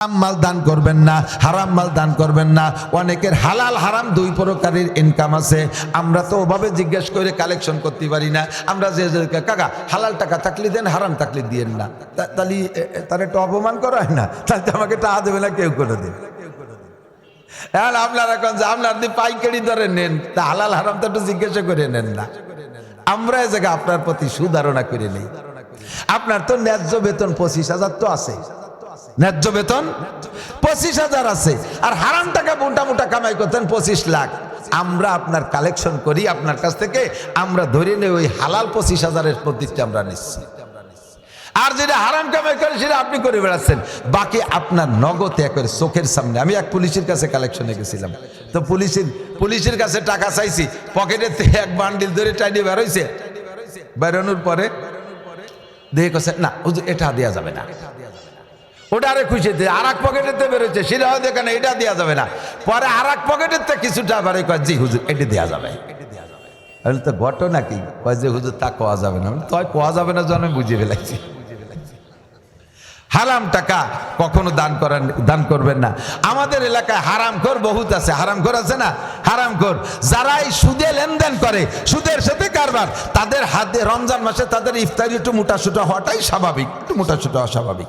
মাল দান করবেন না, হারাম মাল দান করবেন না। অনেকের হালাল হারাম দুই প্রকারের ইনকাম আছে। আমরা তো ওভাবে জিজ্ঞেস করে কালেকশন করতে পারি না। আমরা যে কাকা হালাল টাকা থাকলে দেন, হারাম থাকলে দিয়েন না, তাহলে তার একটু অপমান করা হয় না? তাহলে তো আমাকে টাকা দেবে না কেউ করে দেবে। এখন আপনারা কোন যে আপনার দিয়ে পাইকারি ধরে নেন, তা হালাল হারাম তো একটু জিজ্ঞাসা করে নেন না। আমরা এই জায়গায় আপনার প্রতি সুধারণা করে নেই। আপনার তো ন্যায্য বেতন 25,000 তো আছে, ন্যায্য বেতন 25,000 আছে, আর হারাম টাকা মোটা মোটা কামাই করতেন 25 লাখ। আমরা আপনার কালেকশন করি আপনার কাছ থেকে, আমরা ধরে নেই ওই হালাল 25,000-এর প্রতিষ্ঠা আমরা নিচ্ছি। আর যেটা হারাম কামাই করে সেটা আপনি করে বেড়াচ্ছেন। বাকি আপনার নগদ একের চোখের সামনে। আমি এক পুলিশের কাছে কালেকশনে গেছিলাম, তো পুলিশের কাছে টাকা চাইছি, পকেটের থেকে এক বান্ডিল ধরে টাইনি বেরোইছে। বেরোনোর পরে দেখে কছে না হুজুর এটা দেওয়া যাবে না, ওটা আরে খুশি দিয়ে আর এক পকেটেতে বেরোচ্ছে, সেটাও দেখে না এটা দেওয়া যাবে না। পরে আর এক পকেটের থেকে কিছুটা বেরোয় কয় জি হুজুর এটা দেওয়া যাবে। তো ঘটনা কি কয় যে হুজুর তা কোয়া যাবে না। তাই কোয়া যাবে না যেন আমি বুঝিয়ে ফেলাইছি। হারাম টাকা কখনো দান করবেন না। আমাদের এলাকায় হারামখোর বহুত আছে। হারামখোর আছে না? হারামখোর যারা এই সুদে লেনদেন করে, সুদের সাথে কারবার, তাদের হাতে রমজান মাসে তাদের ইফতারি একটু মোটাসোটা হওয়াটাই স্বাভাবিক, একটু মোটাসোটা অস্বাভাবিক।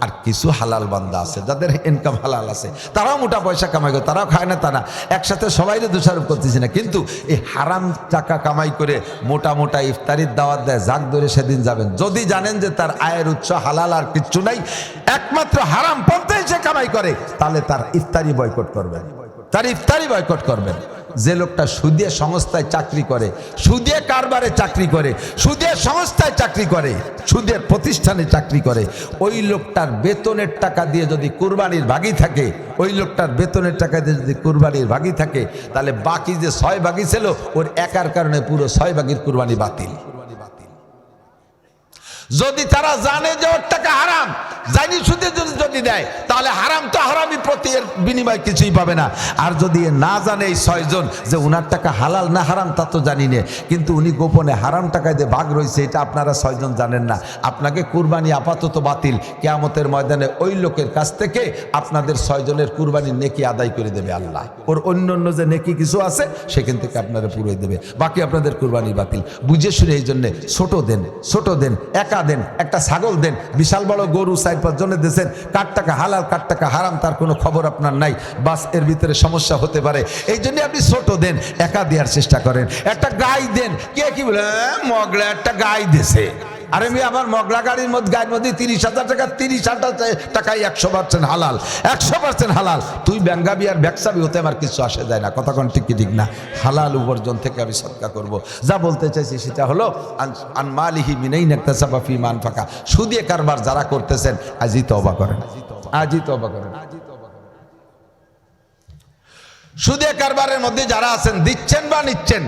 আর কিছু হালাল বান্দা আছে যাদের ইনকাম হালাল আছে, তারাও মোটা পয়সা কামাই করে, তারাও খায় না তা না, একসাথে সবাইরে দোষারোপ করতেছি না। কিন্তু এই হারাম টাকা কামাই করে মোটা মোটা ইফতারির দাওয়াত দেয়, যাক ধরে সেদিন যাবেন। যদি জানেন যে তার আয়ের উৎস হালাল আর কিচ্ছু নাই, একমাত্র হারাম পন্থায় সে কামাই করে, তাহলে তার ইফতারি বয়কট করবেন, তার ইফতারি বয়কট করবেন। যে লোকটা সুদে সংস্থায় চাকরি করে, সুদে কারবারে চাকরি করে, সুদের সংস্থায় চাকরি করে, সুদের প্রতিষ্ঠানে চাকরি করে, ওই লোকটার বেতনের টাকা দিয়ে যদি কুরবানির ভাগী থাকে, ওই লোকটার বেতনের টাকা দিয়ে যদি কুরবানির ভাগী থাকে, তাহলে বাকি যে 6 ভাগই ছিল ওর একার কারণে পুরো 6 ভাগের কুরবানি বাতিল। যদি তারা জানে যে ওর টাকা হারাম, জানি সুদে যদি দেয়, তাহলে হারাম তো হারামই, প্রতি এর বিনিময় কিছুই পাবে না। আর যদি না জানে এই 6 জন যে উনার টাকা হালাল না হারাম তা তো জানি না, কিন্তু উনি গোপনে হারাম টাকায় দিয়ে ভাগ রয়েছে, এটা আপনারা 6 জন জানেন না, আপনাকে কুরবানি আপাতত বাতিল। কিয়ামতের ময়দানে ওই লোকের কাছ থেকে আপনাদের 6 জনের কুরবানির নেকি আদায় করে দেবে আল্লাহ। ওর অন্য যে নেকি কিছু আছে সেখান থেকে আপনারা পুরোই দেবে, বাকি আপনাদের কুরবানি বাতিল। বুঝে শুনে এই জন্যে ছোট দেন, একা দেন, একটা ছাগল দেন, বিশাল বড় গরু 4-5 জনে দিয়েছেন, কার টাকা হালাল কার টাকা হারাম তার কোনো খবর আপনার নাই, বাস এর ভিতরে সমস্যা হতে পারে। এই জন্য আপনি ছোট দেন, একা দেওয়ার চেষ্টা করেন। একটা গাই দেন, কে কি বলে মগলা একটা গাই দিছে, আরে আমি আমার মগলা গাড়ির মধ্যে গায়ের মধ্যে 30,000 টাকা, 30,000 টাকায় 100% হালাল, 100% হালাল। তুই ব্যাঙ্গাবি আর ব্যাকসাবি হতে আমার কিছু আসে যায় না, কথা কোন ঠিক কি ঠিক না? হালাল উপার্জন থেকে আমি সদকা করব। যা বলতে চাইছি সেটা হলো আন মালিহি মিনাইন ইকতাসাবা ফি মান ফাকা। সুদে কারবার যারা করতেছেন আজই তওবা করেন, আজই তওবা করেন। সুদে কারবারের মধ্যে যারা আছেন, দিচ্ছেন বা নিচ্ছেন,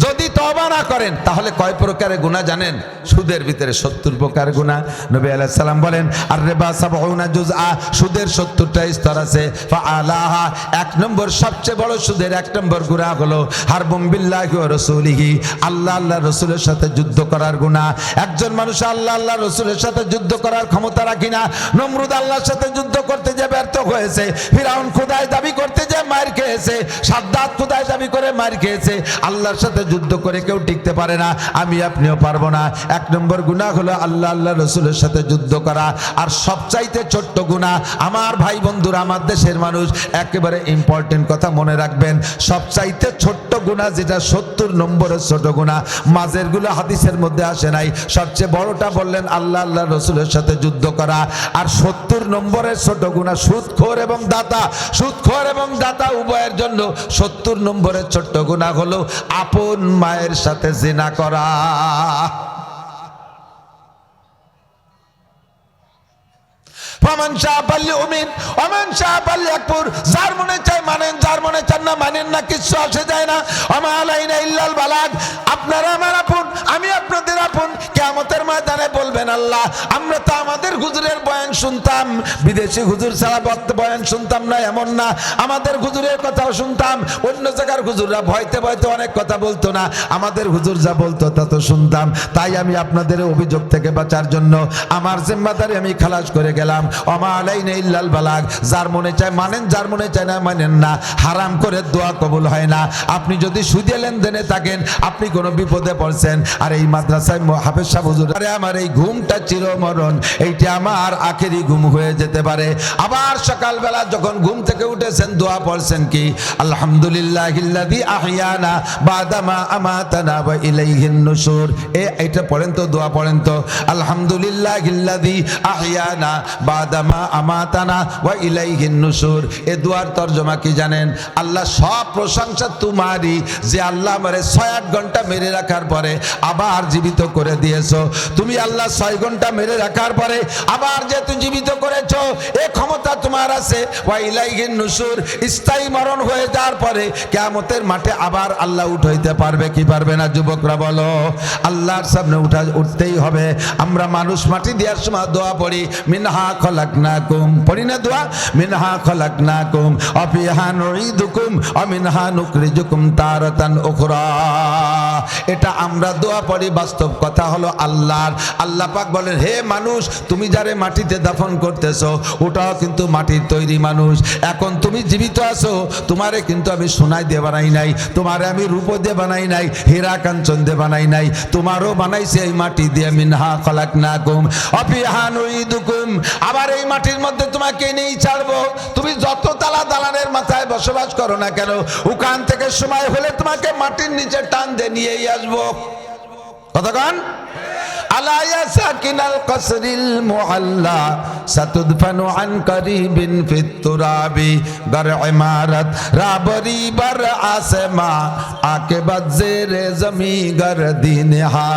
যদি তওবা না করেন তাহলে কয় প্রকারের গুনাহ জানেন? সুদের ভিতরে 70 প্রকার গুনাহ। নবী আলাইহিস সালাম বলেন আর রিবা 70 জুজআ, সুদের 70টা স্তর আছে। ফাআলাহা, 1 নম্বর সবচেয়ে বড় সুদের 1 নম্বর গুনাহ হলো হারবুম বিল্লাহি ওয়া রাসূলিহি, আল্লাহ আল্লাহর রাসূলের সাথে যুদ্ধ করার গুনাহ। একজন মানুষ আল্লাহ আল্লাহর রাসূলের সাথে যুদ্ধ করার ক্ষমতা রাখে না। নমরুদ আল্লাহর সাথে যুদ্ধ করতে যে ব্যর্থ হয়েছে, ফিরাউন খোদাই দাবি করতে যে মার খেয়েছে, সাদ্দাত খোদাই দাবি করে মার খেয়েছে, আল্লাহর সাথে যুদ্ধ করে কেউ টিকতে পারে না, আমি আপনিও পারবো না। 1 নম্বর গুনাহ হলো আল্লাহ আল্লাহ রাসূলের সাথে যুদ্ধ করা। আর সবচাইতে ছোট্ট গুনাহ, আমার ভাই বন্ধুরা, আমার দেশের মানুষ, একেবারে ইম্পর্টেন্ট কথা মনে রাখবেন, সবচাইতে ছোট্ট গুনাহ যেটা 70 নম্বরের ছোট গুনাহ, মাঝের গুলো হাদিসের মধ্যে আসে নাই, সবচেয়ে বড়টা বললেন আল্লাহ আল্লাহ রাসূলের সাথে যুদ্ধ করা। আর 70 নম্বরের ছোট গুনাহ সুদখোর এবং দাতা, সুদখোর এবং দাতা উভয়ের জন্য 70 নম্বরের ছোট্ট গুনাহ হলো আপন মায়ের সাথে জিনা করা। যার মনে চায় মানেন, যার মনে চান না মানেন না, কিচ্ছু আসে যায় না। আপনারা আমার আপন, আমি আপনাদের আপন। কিয়ামতের ময়দানে বলবেন, আল্লাহ আমরা তো আমাদের হুজুরের বয়ান শুনতাম, বিদেশি হুজুর ছাড়া বয়ান শুনতাম না এমন না, আমাদের হুজুরের কথাও শুনতাম, অন্য জায়গার হুজুররা ভয়তে ভয়তে অনেক কথা বলতো না, আমাদের হুজুর যা বলতো তা তো শুনতাম। তাই আমি আপনাদের অভিযোগ থেকে বাঁচার জন্য আমার জিম্মাদারি আমি খালাস করে গেলাম। ওমা আলাইনা ইল্লাল বালাগ। যার মনে চায় মানেন, যার মনে চায় না মানেন না। হারাম করে দোয়া কবুল হয় না। আপনি যদি সুদে লেনদেনে থাকেন, আপনি কোনো বিপদে পড়ছেন। আর এই মাদ্রাসায় হাফেজ সাহেব হুজুর, আরে আমার এই ঘুমটা চিরমরণ, এইটা আমার আখেরি ঘুম হয়ে যেতে পারে। আবার সকালবেলা যখন ঘুম থেকে উঠেছেন, দোয়া পড়ছেন কি, আলহামদুলিল্লাহিল্লাযী আহইয়ানা বাদামা আমাতানা ওয়া ইলাইহিন নুশুর। এইটা পড়েন তো, দোয়া পড়েন তো, আলহামদুলিল্লাহিল্লাযী আহইয়ানা বাদামা আমাতানা ওয়া ইলাইহিন নুশুর। এই দোয়ার তরজমা কি জানেন? আল্লাহ সব প্রশংসা তোমারই, যে আল্লাহ আমারে 6-8 ঘন্টা মেরে রাখার পরে আবার জীবিত করে দিয়েছো। তুমি আল্লাহ 6 ঘন্টা মেরে রাখার পরে আবার যেহেতু জীবিত করেছো, এই ক্ষমতা তোমার আছে। ওয়া ইলাইহিন নুশুর, স্থায়ী মরণ হয়ে যাওয়ার পরে কিয়ামতের মাঠে আবার আল্লাহ উঠাইতে পারবে কি পারবে না? যুবকরা বলো, আল্লাহর সামনে উঠতেই হবে। আমরা মানুষ মাটি দেওয়ার সময় দোয়া পড়ি, মিনহা খলাকনাকুম, পড়ি না দোয়া? মিনহা খলাকনাকুম ওয়া ফিহা নুঈদুকুম ওয়া মিনহা নুখরিজুকুম তারাতান উখরা। এটা আমরা দোয়া পড়ি, বাস্তব কথা হলো আল্লাহর। আল্লাহ পাক বলেন, হে মানুষ, তুমি যারে মাটিতে দাফন করতেছো, ওটাও কিন্তু মাটির তৈরি মানুষ। এখন তুমি জীবিত আছো, তোমারে কিন্তু আমি সোনায় দিয়ে বানাই নাই, তোমারে আমি রূপ দিয়ে বানাই নাই, হীরা কাঞ্চন দিয়ে বানাই নাই, তোমারও বানাইছি এই মাটি দিয়ে। মিনহা খলাকনাকুম ওয়া ফিহা নুঈদুকুম, আবার এই মাটির মধ্যে তোমাকে নিয়ে ছাড়বো। তুমি যত তালা দালানের মাথায় বসবাস করো না কেন, ওখান থেকে সময় হলে তোমাকে মাটির নিচে টান দিয়ে নিয়েই আসবো। কতক্ষণ? আলা ইয়া সাকিনাল কসরিল মুআল্লা সাতুদফানু আন করিবিন ফিত তুরাবি গার ইমারত রাবরি বার আসমা আকিবাত জেরে জমি গার দিনহা।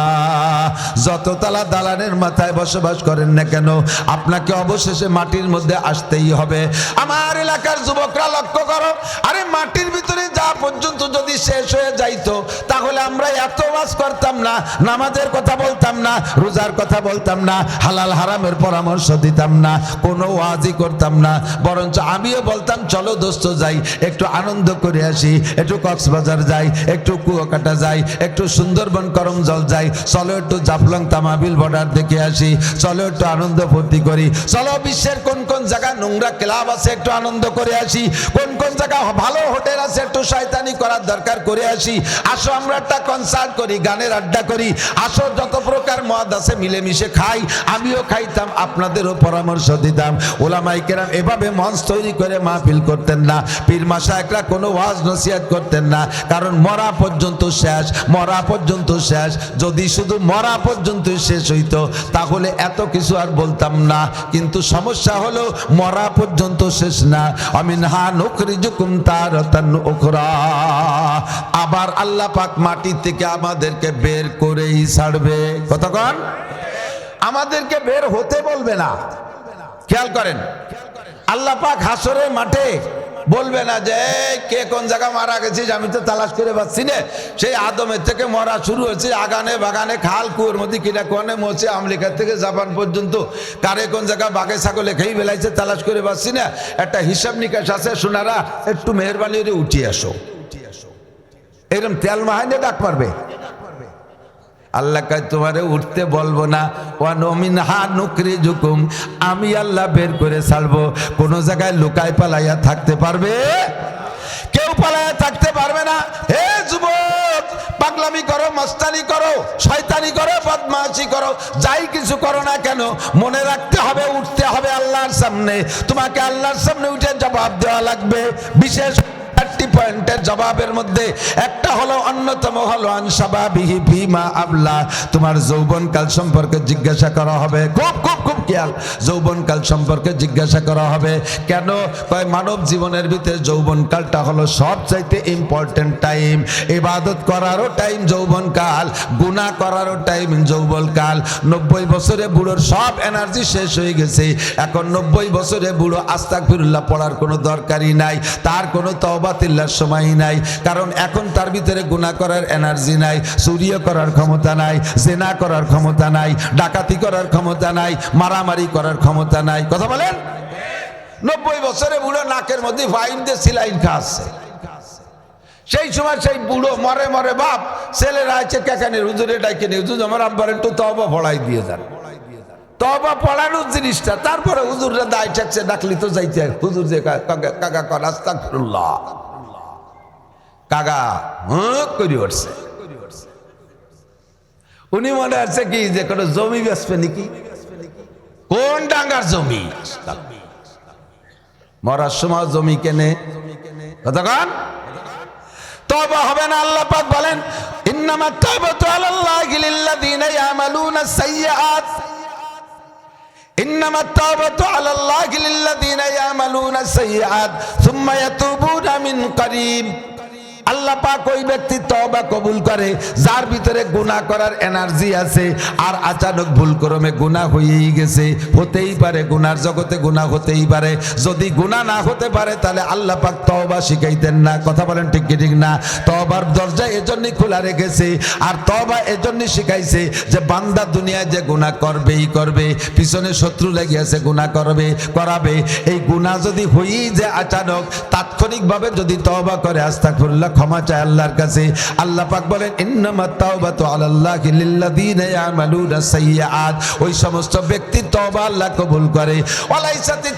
যত তালা দালানের মাথায় বসবাস করেন না কেন, আপনাকে অবশেষে মাটির মধ্যে আসতেই হবে। আমার এলাকার যুবকরা লক্ষ্য করো, আরে মাটির ভিতরে যা পর্যন্ত যদি শেষ হয়ে যাইতো, তাহলে আমরা এত ওয়াজ করতাম না, নামাজের কথা বলতাম না, রোজার কথা বলতাম না, হালাল হারামের পরামর্শ দিতাম না, কোনো ওয়াজই করতাম না। বরঞ্চ আমিও বলতাম, চলো দোস্ত যাই, একটু আনন্দ করে আসি, একটু কক্সবাজার যাই, একটু কুয়াকাটা যাই, একটু সুন্দরবন করমজল যাই, চলো একটু জাফলং তামাবিল বর্ডার দেখে আসি, চলো একটু আনন্দ ফুর্তি করি, চলো বিশ্বের কোন কোন জায়গা নোংরা ক্লাব আছে একটু আনন্দ করে আসি, কোন কোন জায়গা ভালো হোটেল আছে একটু শয়তানি করার দরকার করে আসি, আসো আমরা একটা কনসার্ট করি, গানের আড্ডা করি, আসো যত প্রকার মদ আছে মিলেমিশে খাই। আমিও খাইতাম, আপনাদেরও পরামর্শ দিতাম। ওলামায়ে কেরাম এভাবে মঞ্চ তৈরি করে মাহফিল করতেন না, পীর মাশায়েখরা কোনো ওয়াজ নসিহত করতেন না, কারণ মরা পর্যন্ত শেষ, মরা পর্যন্ত শেষ। যদি শুধু মরা পর্যন্ত শেষ হইতো, তাহলে এত কিছু আর বলতাম না। কিন্তু সমস্যা হলো মরা পর্যন্ত শেষ না। আমিনহা নুখরিজুকুম তারাতান উখরা, আবার আল্লাহ পাক মাটি থেকে আমাদেরকে বের করেই ছাড়বে। কতক্ষণ? আমাদেরকে বের হতে বলবে না। খেয়াল করেন, আল্লাহ পাক হাসরের মাঠে বলবে না যে কে কোন জায়গা মারা গেছিস, আমি তো তালাশ করে পাচ্ছি না, সেই আদমের থেকে মরা শুরু হয়েছে, আগানে বাগানে খাল কুয়োর মধ্যে কিনা কোনে মরছে, আমেরিকা থেকে জাপান পর্যন্ত কারে কোন জায়গা বাঘে ছাগলে খেয়ে বেলাইছে, তালাশ করে পাচ্ছি না। একটা হিসাব নিকাশ আছে, সোনারা একটু মেহরবানি করে উঠিয়ে আসো। এরকম তেল মাহাইনে ডাক পারবে? আল্লাহ কয় তোমারে উঠতে বলবো না, ওয়ানুমিনহা নুখরিজুকুম, আমি আল্লাহ বের করে ছাড়বো। কোন জায়গায় লুকায় পালাইয়া থাকতে পারবে? কেউ পালাইয়া থাকতে পারবে না। হে যুবক, পাগলামি করো, মস্তানি করো, শয়তানি করো, বদমাশি করো, যাই কিছু করো না কেন, মনে রাখতে হবে উঠতে হবে আল্লাহর সামনে। তোমাকে আল্লাহর সামনে উঠে জবাব দেওয়া লাগবে। বিশেষ 4টি পয়েন্টের জবাবের মধ্যে একটা হলো, অন্যতম হলো আনসাবাবিহি ফিমা আবলা, তোমার যৌবনকাল সম্পর্কে জিজ্ঞাসা করা হবে। খুব খুব খুব খেয়াল, যৌবনকাল সম্পর্কে জিজ্ঞাসা করা হবে। কেন? কয় মানব জীবনের ভিতরে যৌবনকালটা হলো সবচাইতে ইম্পর্টেন্ট টাইম। ইবাদত করারও টাইম যৌবনকাল, গুনাহ করারও টাইম যৌবনকাল। 90 বছরে বুড়োর সব এনার্জি শেষ হয়ে গেছে, এখন 90 বছরে বুড়ো আস্তাগফিরুল্লাহ পড়ার কোনো দরকারই নাই, তার কোনো তওবা আলহামদুলিল্লাহ সময় নাই, কারণ এখন তার ভিতরে গুনাহ করার এনার্জি নাই, চুরিও করার ক্ষমতা নাই, জেনা করার ক্ষমতা নাই, ডাকাতি করার ক্ষমতা নাই, মারামারি করার ক্ষমতা নাই। কথা বলেন? 90 বছরে বুড়ো নাকের মধ্যে ফাইন দিয়ে সিলাইন খাচ্ছে। সেই সময় সেই বুড়ো মরে মরে বাপ, ছেলেরা আছে কেখানে হুজুরে ডাইকে নিয়ে, হুজুর আমার আব্বার একটু তওবা পড়াই দিয়ে যান। তওবা পড়ানোর জিনিসটা, তারপরে হুজুররা দায় ঠেকছে, ডাকলি তো যাইতে হুজুর যে কাকা কর আস্তাগফিরুল্লাহ, কাকা করি উঠছে। উনি মনে আছে কি যে কোনো জমি বেচবে নাকি, কোন ডাঙ্গার জমি, মরার সময় জমি কেনে। কতক্ষণ তওবা হবে না? আল্লাহ পাক বলেন ইন্নামাত তাওবাতু আলাল্লাহি লিল্লাযিনা ইয়ামালুনাস সাইয়্যাত, ইন্নামাত তাওবাতু আলাল্লাহি লিল্লাযিনা ইয়ামালুনাস সাইয়্যাত সুম্মা ইয়াতুবুনা মিন করিব। আল্লাহ পাক ওই ব্যক্তি তওবা কবুল করে যার ভিতরে গুনাহ করার এনার্জি আছে, আর আচানক ভুলক্রমে গুনাহ হয়েই গেছে। হতেই পারে গুনার জগতে গুনাহ হতেই পারে, যদি গুনাহ না হতে পারে তাহলে আল্লাহ পাক তওবা শিখাইতেন না। কথা বলেন ঠিক কি ঠিক না? তওবার দরজা এজন্যই খোলা রেখেছে, আর তওবা এজন্যই শিখাইছে যে বান্দা দুনিয়ায় যে গুনাহ করবেই করবে, পিছনে শত্রু লেগে আছে গুনাহ করবে করাবে, এই গুনাহ যদি হয়েই যায় আচানক, তাৎক্ষণিকভাবে যদি তওবা করে আস্তাগফিরুল্লাহ ক্ষমা চায় আল্লাহর কাছে, আল্লাহ পাক বলেন ইন্নামাত তাওবাতু আলাল্লাহি লিল্লাযিনা ইয়ামালুনাস সাইয়্যাত, ওই সমস্ত ব্যক্তি তওবা আল্লাহ কবুল করে। ওয়ালাইসাতিত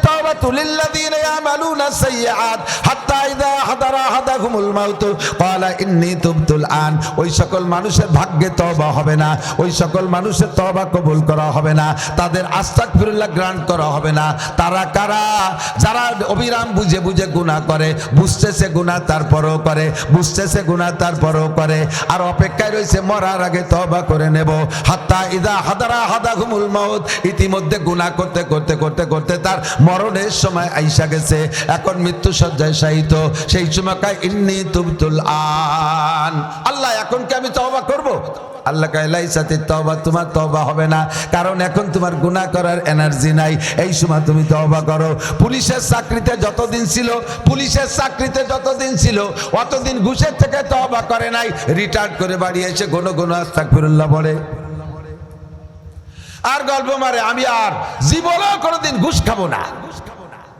তাওবাতু লিল্লাযিনা ইয়ামালুনাস সাইয়্যাত হাত্তা ইযা হাদারা আহাদাহুমুল মাউত ক্বালা ইন্নী তুবতুল আন, ওই সকল মানুষের ভাগ্যে তওবা হবে না, ওই সকল মানুষের তওবা কবুল করা হবে না, তাদের আস্তাগফিরুল্লাহ গ্রান্ট করা হবে না। তারা কারা? যারা অবিরাম বুঝে বুঝে গুনাহ করে, বুঝতেছে গুনাহ তারপরও করে, বুঝতেছে গুনাহ তারপরও করে, আর অপেক্ষায় রয়েছে মরার আগে তওবা করে নেব। হাত্তা ইযা হাদারা আহাদাহুমুল মাউত, ইতিমধ্যে গুনাহ করতে করতে করতে করতে তার মরণের সময় আইসা গেছে, এখন মৃত্যু শয্যায় শায়িত, সেই সময় কয় ইন্নী তুবতুল আন, আল্লাহ এখন কি আমি তওবা করব? আল্লাহ কয় লাইসাতিত তাওবা, তোমার তওবা হবে না, কারণ এখন তোমার গুনাহ করার এনার্জি নাই, এই সময় তুমি তওবা করো। পুলিশের চাকরিতে যতদিন ছিল, পুলিশের চাকরিতে যতদিন ছিল অতদিন ঘুষের থেকে তওবা করে নাই, রিটায়ার্ড করে বাড়ি এসে ঘন ঘন আস্তাগফিরুল্লাহ বলে আর গল্প মারে, আমি আর জীবনেও কোনোদিন ঘুষ খাবো না,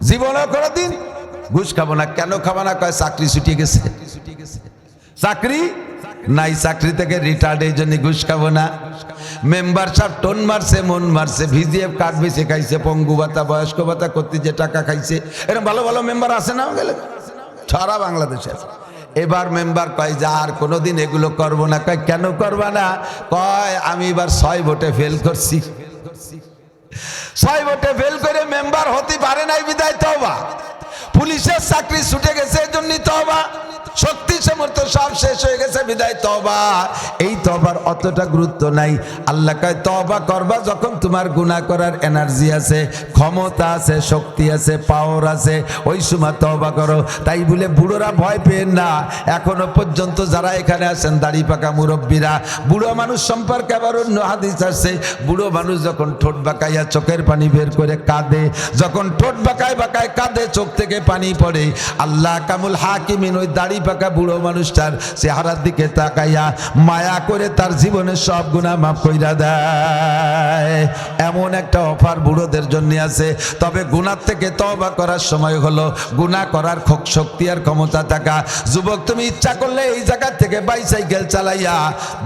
জীবনেও কোনোদিন ঘুষ খাবো না। কেন খাবো না? কয় চাকরি ছুটিয়ে গেছে, চাকরি নাই, চাকরি থেকে রিটায়ার্ড, এই জন্য ঘুষ খাবো না। মেম্বার সাহেব টোন মারছে, মন মারছে, ভিজিএফ কার্ড বেঁচে খাইছে, পঙ্গু ভাতা বয়স্ক ভাতা করতে যে টাকা খাইছে, এরকম ভালো ভালো মেম্বার আছে না গেলে সারা বাংলাদেশে। এবার মেম্বার কয় যে আর কোনোদিন এগুলো করবো না। কয় কেন করবা না? কয় আমি এবার 6 ভোটে ফেল করছি, 6 ভোটে ফেল করে মেম্বার হতে পারে নাই, বিদায় তওবা। পুলিশের চাকরি ছুটে গেছে, এই জন্যই তওবা। শক্তি সামর্থ্য সব শেষ হয়ে গেছে, বিদায় তওবা। এই তওবার অতটা গুরুত্ব নাই। আল্লাহ কয় তওবা করবা যখন তোমার গুনাহ করার এনার্জি আছে, ক্ষমতা আছে, শক্তি আছে, পাওয়ার আছে, ওই সময় তওবা করো। তাই বলে বুড়োরা ভয় পেন না। এখনো পর্যন্ত যারা এখানে আছেন দাড়ি পাকা মুরব্বীরা, বুড়ো মানুষ সম্পর্কে আবার অন্য হাদিস আছে, বুড়ো মানুষ যখন ঠোঁট বাঁকাইয়া চোখের পানি বের করে কাঁদে, যখন ঠোঁট বাঁকায় বাঁকায় কাঁদে, চোখ থেকে পানি পড়ে, আল্লাহ কামুল হাকিমিন ওই দাড়ি পাকা বুড়ো মানুষটার চেহারার দিকে তাকাইয়া মায়া করে তার জীবনের সব গুনাহ মাফ কইরা দেয়। এমন একটা অফার বুড়োদের জন্য আছে। তবে গুনাহ থেকে তওবা করার সময় হলো গুনাহ করার শক্তি আর ক্ষমতা থাকা। যুবক, তুমি ইচ্ছা করলে এই জায়গা থেকে বাইসাইকেল চালাইয়া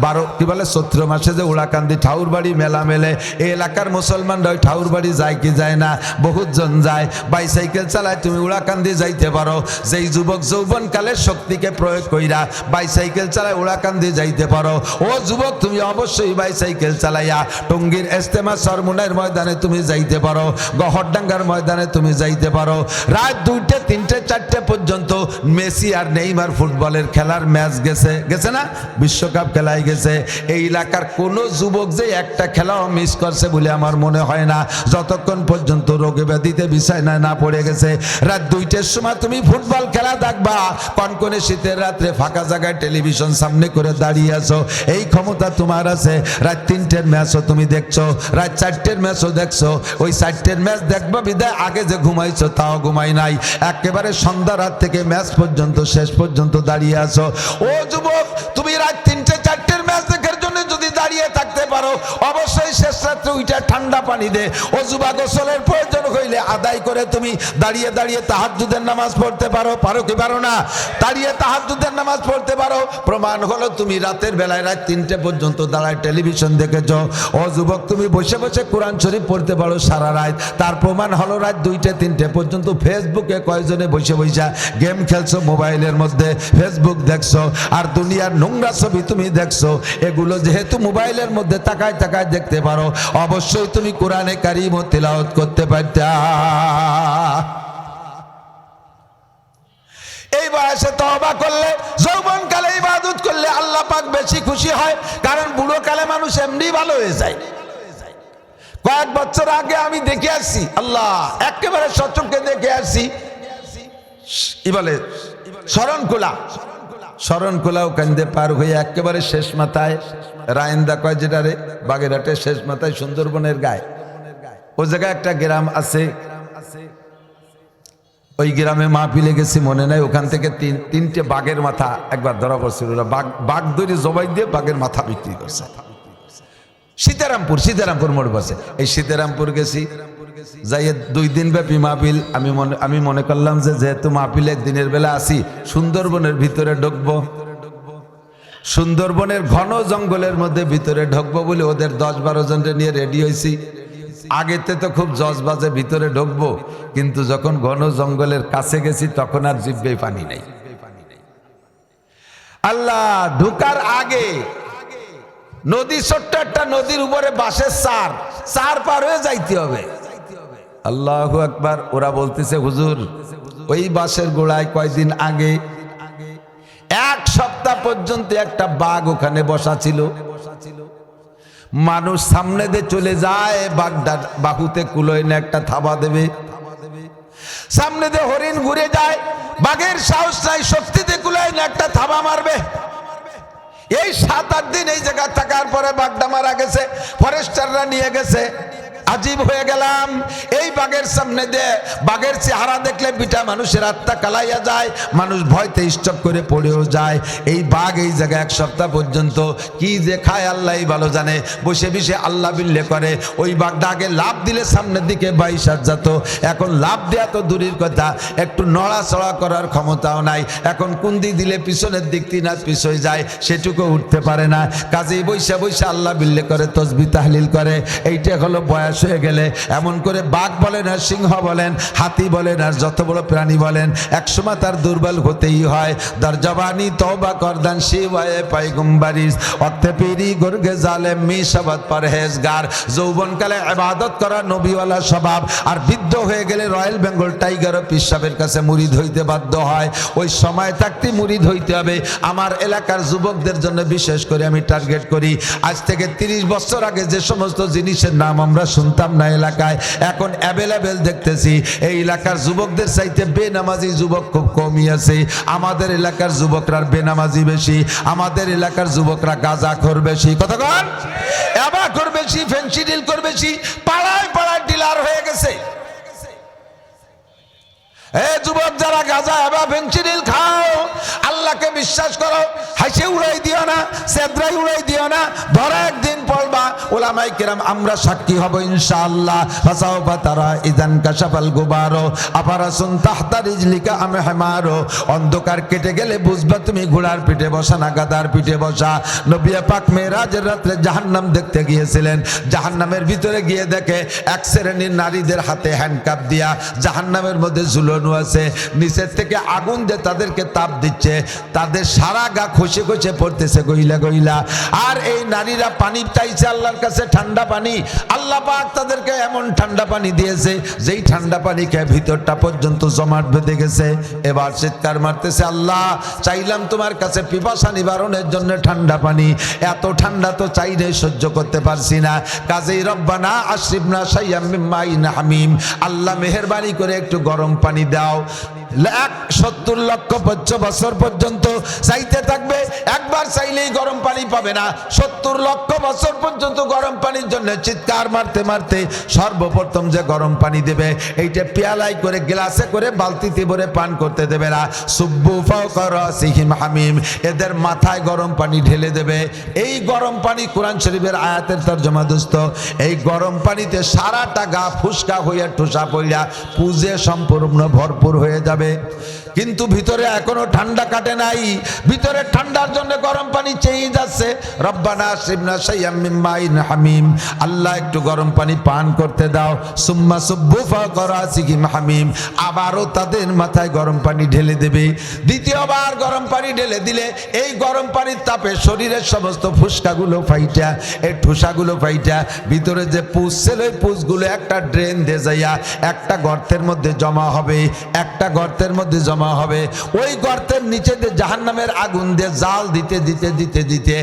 12 কি বলে চৈত্র মাসে যে উড়াকান্দি ঠাউর বাড়ি মেলা মেলে, এই এলাকার মুসলমানরা ওই ঠাউর বাড়ি যায় কি যায় না, বহুত জন যায়, বাইসাইকেল চালায় তুমি উড়াকান্দি যাইতে পারো। যেই যুবক যৌবনকালে শক্তিকে প্রয়োগ কইরা বাইসাইকেল চালায় উড়াকান্দি যাইতে পারো, ও যুবক তুমি অবশ্যই বাইসাইকেল চালাইয়া টঙ্গীর ইজতেমা সরমুনার ময়দানে তুমি যাইতে পারো, গহরডাঙ্গার ময়দানে তুমি যাইতে পারো। রাত 2টে 3টে 4টে পর্যন্ত মেসি আর নেইমার ফুটবলের খেলার ম্যাচ গেছে না, বিশ্বকাপ খেলায় গেছে। এই এলাকার কোনো যুবক যে একটা খেলাও মিস করছে বলে আমার মনে হয় না, যতক্ষণ পর্যন্ত রোগে ব্যাধিতে বিছানায় না পড়ে গেছে। রাত 2টের সময় তুমি ফুটবল খেলা দেখবা, কনকনে শীতের রাত্রে ফাঁকা জায়গায় টেলিভিশন সামনে করে দাঁড়িয়ে আছো, এই ক্ষমতা তোমার আছে। রাত 3টের ম্যাচও তুমি দেখছো, রাত 4টের ম্যাচও দেখছো। ওই 4টের ম্যাচ দেখবা বিদায় আগে যে ঘুমাইছো তাও ঘুমাই নাই, একেবারে সন্ধ্যা রাত থেকে ম্যাচ পর্যন্ত শেষ পর্যন্ত দাঁড়িয়ে আছো। ও যুবক, তুমি রাত 3টে 4টের ম্যাচ দেখার জন্য যদি দাঁড়িয়ে থাকতে পারো, অবশ্যই শেষ রাত্রে ওইটা ঠান্ডা পানি দে অজু বা গোসলের প্রয়োজন হইলে আদায় করে তুমি দাঁড়িয়ে দাঁড়িয়ে তাহাজ্জুদের নামাজ পড়তে পারো। পারো কি পারো না? দাঁড়িয়ে তাহাজ্জুদের নামাজ পড়তে পারো। প্রমাণ হলো তুমি রাতের বেলায় রাত 3টে পর্যন্ত দাঁড়ায় টেলিভিশন দেখেছো। ও যুবক, তুমি বসে বসে কোরআন শরীফ পড়তে পারো সারা রাত। তার প্রমাণ হলো রাত 2টে 3টে পর্যন্ত ফেসবুকে কয়জনে বসে বসে গেম খেলছো, মোবাইলের মধ্যে ফেসবুক দেখছো, আর দুনিয়ার নোংরা ছবি তুমি দেখছো। এগুলো যেহেতু মোবাইলের মধ্যে তাকায় তাকায় দেখতে পারো, অবশ্যই তুমি কোরআনে কারীম তিলাওয়াত করতে পারতা। এই বয়সে তওবা করলে, যৌবনকালে ইবাদত করলে আল্লাহ পাক বেশি খুশি হয়, কারণ বুড়ো কালে মানুষ এমনি ভালো হয়ে যায়। কয়েক বছর আগে আমি দেখে আসছি, আল্লাহ একেবারে সচক্ষে দেখে আসছি, কি বলে শরণখোলা কান্দে পার হয়ে একেবারে শেষ মাথায় রায়েন্দা কয় যেটা রে, বাগেরহাটের শেষ মাথায় সুন্দরবনের গায়ে, ও জায়গায় একটা গ্রাম আছে। ওই গ্রামে মাহফিলে গেছি, মনে নাই, ওখান থেকে 3টে বাঘের মাথা একবার ধরা পড়ছিল। বাঘ ধরে জবাই দিয়ে বাঘের মাথা বিক্রি করছে। সীতারামপুর মোড় বসে, এই সীতারামপুর গেছি, যাই 2 দিন ব্যাপী মাহফিল। আমি মনে করলাম যে যেহেতু মাহফিল দিনের বেলা আসি, সুন্দরবনের ভিতরে ঢুকবো, সুন্দরবনের ঘন জঙ্গলের মধ্যে ভিতরে ঢুকবো বলে ওদের 10-12 জনকে নিয়ে রেডি হয়েছি। আগেতে তো খুব জজবাজে ভিতরে ঢুকবো, কিন্তু যখন ঘন জঙ্গলের কাছে গেছি তখন আর জিভে পানি নেই। আল্লাহ, ঢুকার আগে নদী, ছোট্ট একটা নদীর উপরে বাঁশের চার পার হয়ে যাইতে হবে। আল্লাহু আকবার। ওরা বলতেছে হুজুর, ওই বাঁশের গোড়ায় কয়দিন আগে 1 সপ্তাহ পর্যন্ত একটা বাঘ ওখানে বসা ছিল। মানুষ সামনে দিয়ে চলে যায়, বাঘটা বাহুতে কুলোয় না একটা থাবা দেবে। সামনে দিয়ে হরিণ ঘুরে যায়, বাঘের সাহস নাই, শক্তিতে কুলোয় না একটা থাবা মারবে। এই 7-8 দিন এই জায়গা থাকার পরে বাঘটা মারা গেছে, ফরেস্টাররা নিয়ে গেছে। আজীব হয়ে গেলাম, এই বাঘের সামনে দিয়ে বাঘের চেহারা দেখলে বিটা মানুষের আত্মা কালাইয়া যায়, মানুষ ভয়তে স্টপ করে পড়েও যায়। এই বাঘ এই জায়গায় 1 সপ্তাহ পর্যন্ত কি যে খায় আল্লাহ ভালো জানে, বসে বসে আল্লাহ বিল্লে করে। ওই বাঘটা আগে লাভ দিলে সামনের দিকে 22 হাত যেত, এখন লাভ দেওয়া তো দূরের কথা, একটু নড়াচড়া করার ক্ষমতাও নাই। এখন কুন্দি দিলে পিছনের দিক 3 হাত পিছনে যায়, সেটুকু উঠতে পারে না। কাজেই বৈশা বৈশা আল্লাহ বিল্লে করে, তসবিহ তাহলিল করে। এইটা হলো বয়স হয়ে গেলে। এমন করে বাঘ বলেন আর সিংহ বলেন, হাতি বলেন আর যত বড় প্রাণী বলেন, একসময় তার দুর্বল হতেই হয়। দর জবানি তওবা করদান শিওয়ে পয়গম্বরিস, অর্থে পিরি গুরগে জালেম মিশাবাত পরহেজগার। যৌবনকালে ইবাদত করা নবীওয়ালা স্বভাব, আর বৃদ্ধ হয়ে গেলে রয়্যাল বেঙ্গল টাইগারও পিসাবের কাছে মুরিদ হইতে বাধ্য হয়। ওই সময় থাকতে মুরিদ হইতে হবে। আমার এলাকার যুবকদের জন্য বিশেষ করে আমি টার্গেট করি, আজ থেকে 30 বছর আগে যে সমস্ত জিনিসের নাম আমরা শুনতাম না এলাকায়, এখন অ্যাভেলেবেল দেখতেছি। এই এলাকার যুবকদের চাইতে বেনামাজি যুবক খুব কমই আছে। আমাদের এলাকার যুবকরা বেনামাজি বেশি, আমাদের এলাকার যুবকরা গাঁজাখোর বেশি, কতক্ষণ অ্যাবাখোর বেশি, ফেন্সিডিল কর বেশি, পাড়ায় পাড়ায় ডিলার হয়ে গেছে। যুবক যারা গাঁজা এবা ফেন্সিডিল খাও, আল্লাহকে বিশ্বাস করো, হাসে উড়াই দিও না, সেদ্রাই উড়াই দিও না, ধরা একদিন পড়বা। ওলামায়ে কেরাম আমরা সাক্ষী হব ইনশাআল্লাহ। ফাসাওফা তারা ইযান কাশাফাল গুবারো আফারাসুন তাহতা রিজলিকা আম হিমারো। অন্ধকার কেটে গেলে বুঝবা তুমি ঘোড়ার পিঠে বসা না গাধার পিঠে বসা। নবী পাক মেরাজের রাতে জাহান্নাম দেখতে গিয়েছিলেন। জাহান্নামের ভিতরে গিয়ে দেখে এক শ্রেণীর নারীদের হাতে হ্যান্ডকাপ দিয়া জাহান্নামের মধ্যে ঝুলানো আছে, নিচের থেকে আগুন দিয়ে তাদেরকে তাপ দিচ্ছে, তাদের সারা গা খসে খসে পড়তেছে গইলা গইলা। আর এই নারীরা পানি চাইছে আল্লাহর কাছে, ঠান্ডা পানি। আল্লাহ পাক তাদেরকে এমন ঠান্ডা পানি দিয়েছে, যেই ঠান্ডা পানি খেয়ে ভিতরটা পর্যন্ত জমাট বেঁধে গেছে। এবার চিৎকার মারতেছে, আল্লাহ চাইলাম তোমার কাছে পিপাসা নিবারণের জন্য ঠান্ডা পানি, এত ঠান্ডা তো চাইলে সহ্য করতে পারছি না। কাজেই রব্বানা আশরিবনা শাইয়্যাম মিন মাইন হামিম, আল্লাহ মেহেরবানি করে একটু গরম পানি দাও। 70 লক্ষ বছর পর্যন্ত চাইতে থাকবে, একবার চাইলেই গরম পানি পাবে না। 70 লক্ষ বছর পর্যন্ত গরম পানির জন্য চিৎকার মারতে মারতে সর্বপ্রথম যে গরম পানি দেবে এইটা পেয়ালায় করে গ্লাসে করে বালতিতে ভরে পান করতে দেবে না। সুব্বু ফাওকা রাসিহিম হামিম, এদের মাথায় গরম পানি ঢেলে দেবে। এই গরম পানি কোরআন শরীফের আয়াতের তরজমা দোস্ত, এই গরম পানিতে সারাটা গা ফুসকা হইয়া ঠোসা পইরা পুজে সম্পূর্ণ ভরপুর হয়ে যাবে। কিন্তু ভিতরে এখনো ঠান্ডা কাটে নাই, ভিতরে ঠান্ডার জন্য গরম পানি চেয়ে যাচ্ছে। রব্বানা আশরিবনা শাইয়্যাম মিন মাইন হামিম, আল্লাহ একটু গরম পানি পান করতে দাও। সুম্মা সুব্বু ফাওকা রাসিহিম হামিম, আবারও তাদের মাথায় গরম পানি ঢেলে দেবে। দ্বিতীয়বার গরম পানি ঢেলে দিলে এই গরম পানির তাপে শরীরের সমস্ত ফুসকাগুলো ফাইটা, এই ঠোসাগুলো ফাইটা ভিতরে যে পুষ ছিল ওই পুষগুলো একটা ড্রেন দিয়ে যাইয়া একটা গর্তের মধ্যে জমা হবে, একটা গর্তের মধ্যে জমা হবে। ওই গর্তের নিচে দিয়ে জাহান্নামের আগুন দিয়ে জাল দিতে দিতে দিতে দিতে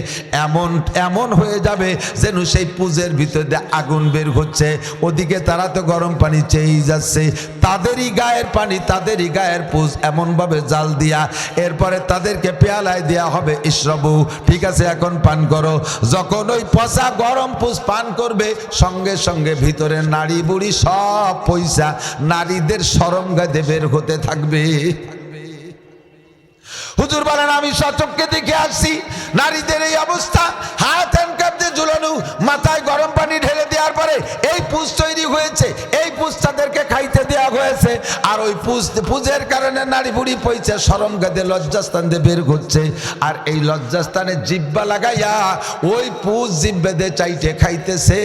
এমন এমন হয়ে যাবে যেন সেই পুজের ভিতর দিয়ে আগুন বের হচ্ছে। ওদিকে তারা তো গরম পানি চেয়েই যাচ্ছে, তাদেরই গায়ের পানি, তাদেরই গায়ের পুজ এমনভাবে জাল দিয়া এরপরে তাদেরকে পেয়ালায় দেয়া হবে, ইশরাবু, ঠিক আছে এখন পান করো। যখন ওই পচা গরম পুজ পান করবে সঙ্গে সঙ্গে ভিতরে নারী বুড়ি সব পয়সা নারীদের সরঙ্গাতে বের হতে থাকবে। হুজুর বলেন আমি সচক্ষে দেখে আসছি নারীদের এই অবস্থা, হাত কাঁপতে ঝুলানো, মাথায় গরম পানি ঢেলে দেওয়ার পরে এই পুজ তৈরি হয়েছে, এই পুজ তাদেরকে খাইতে দেওয়া হয়েছে। আর ওই পুজের কারণে নারী বুড়ি পয়সা সরঙ্গাতে লজ্জাস্থান দিয়ে বের করছে। আর এই লজ্জাস্থানে জিব্বা লাগাইয়া ওই পুজ জিব্বেদে চাইতে খাইতেছে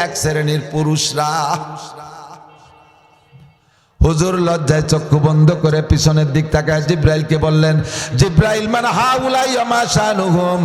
এক শ্রেণীর পুরুষরা। হুজুর লজ্জায় চক্ষু বন্ধ করে পিছনের দিক তাকায় জিব্রাইলকে বললেন, জিব্রাইল মান হাউলাই ওয়া শানুহুম,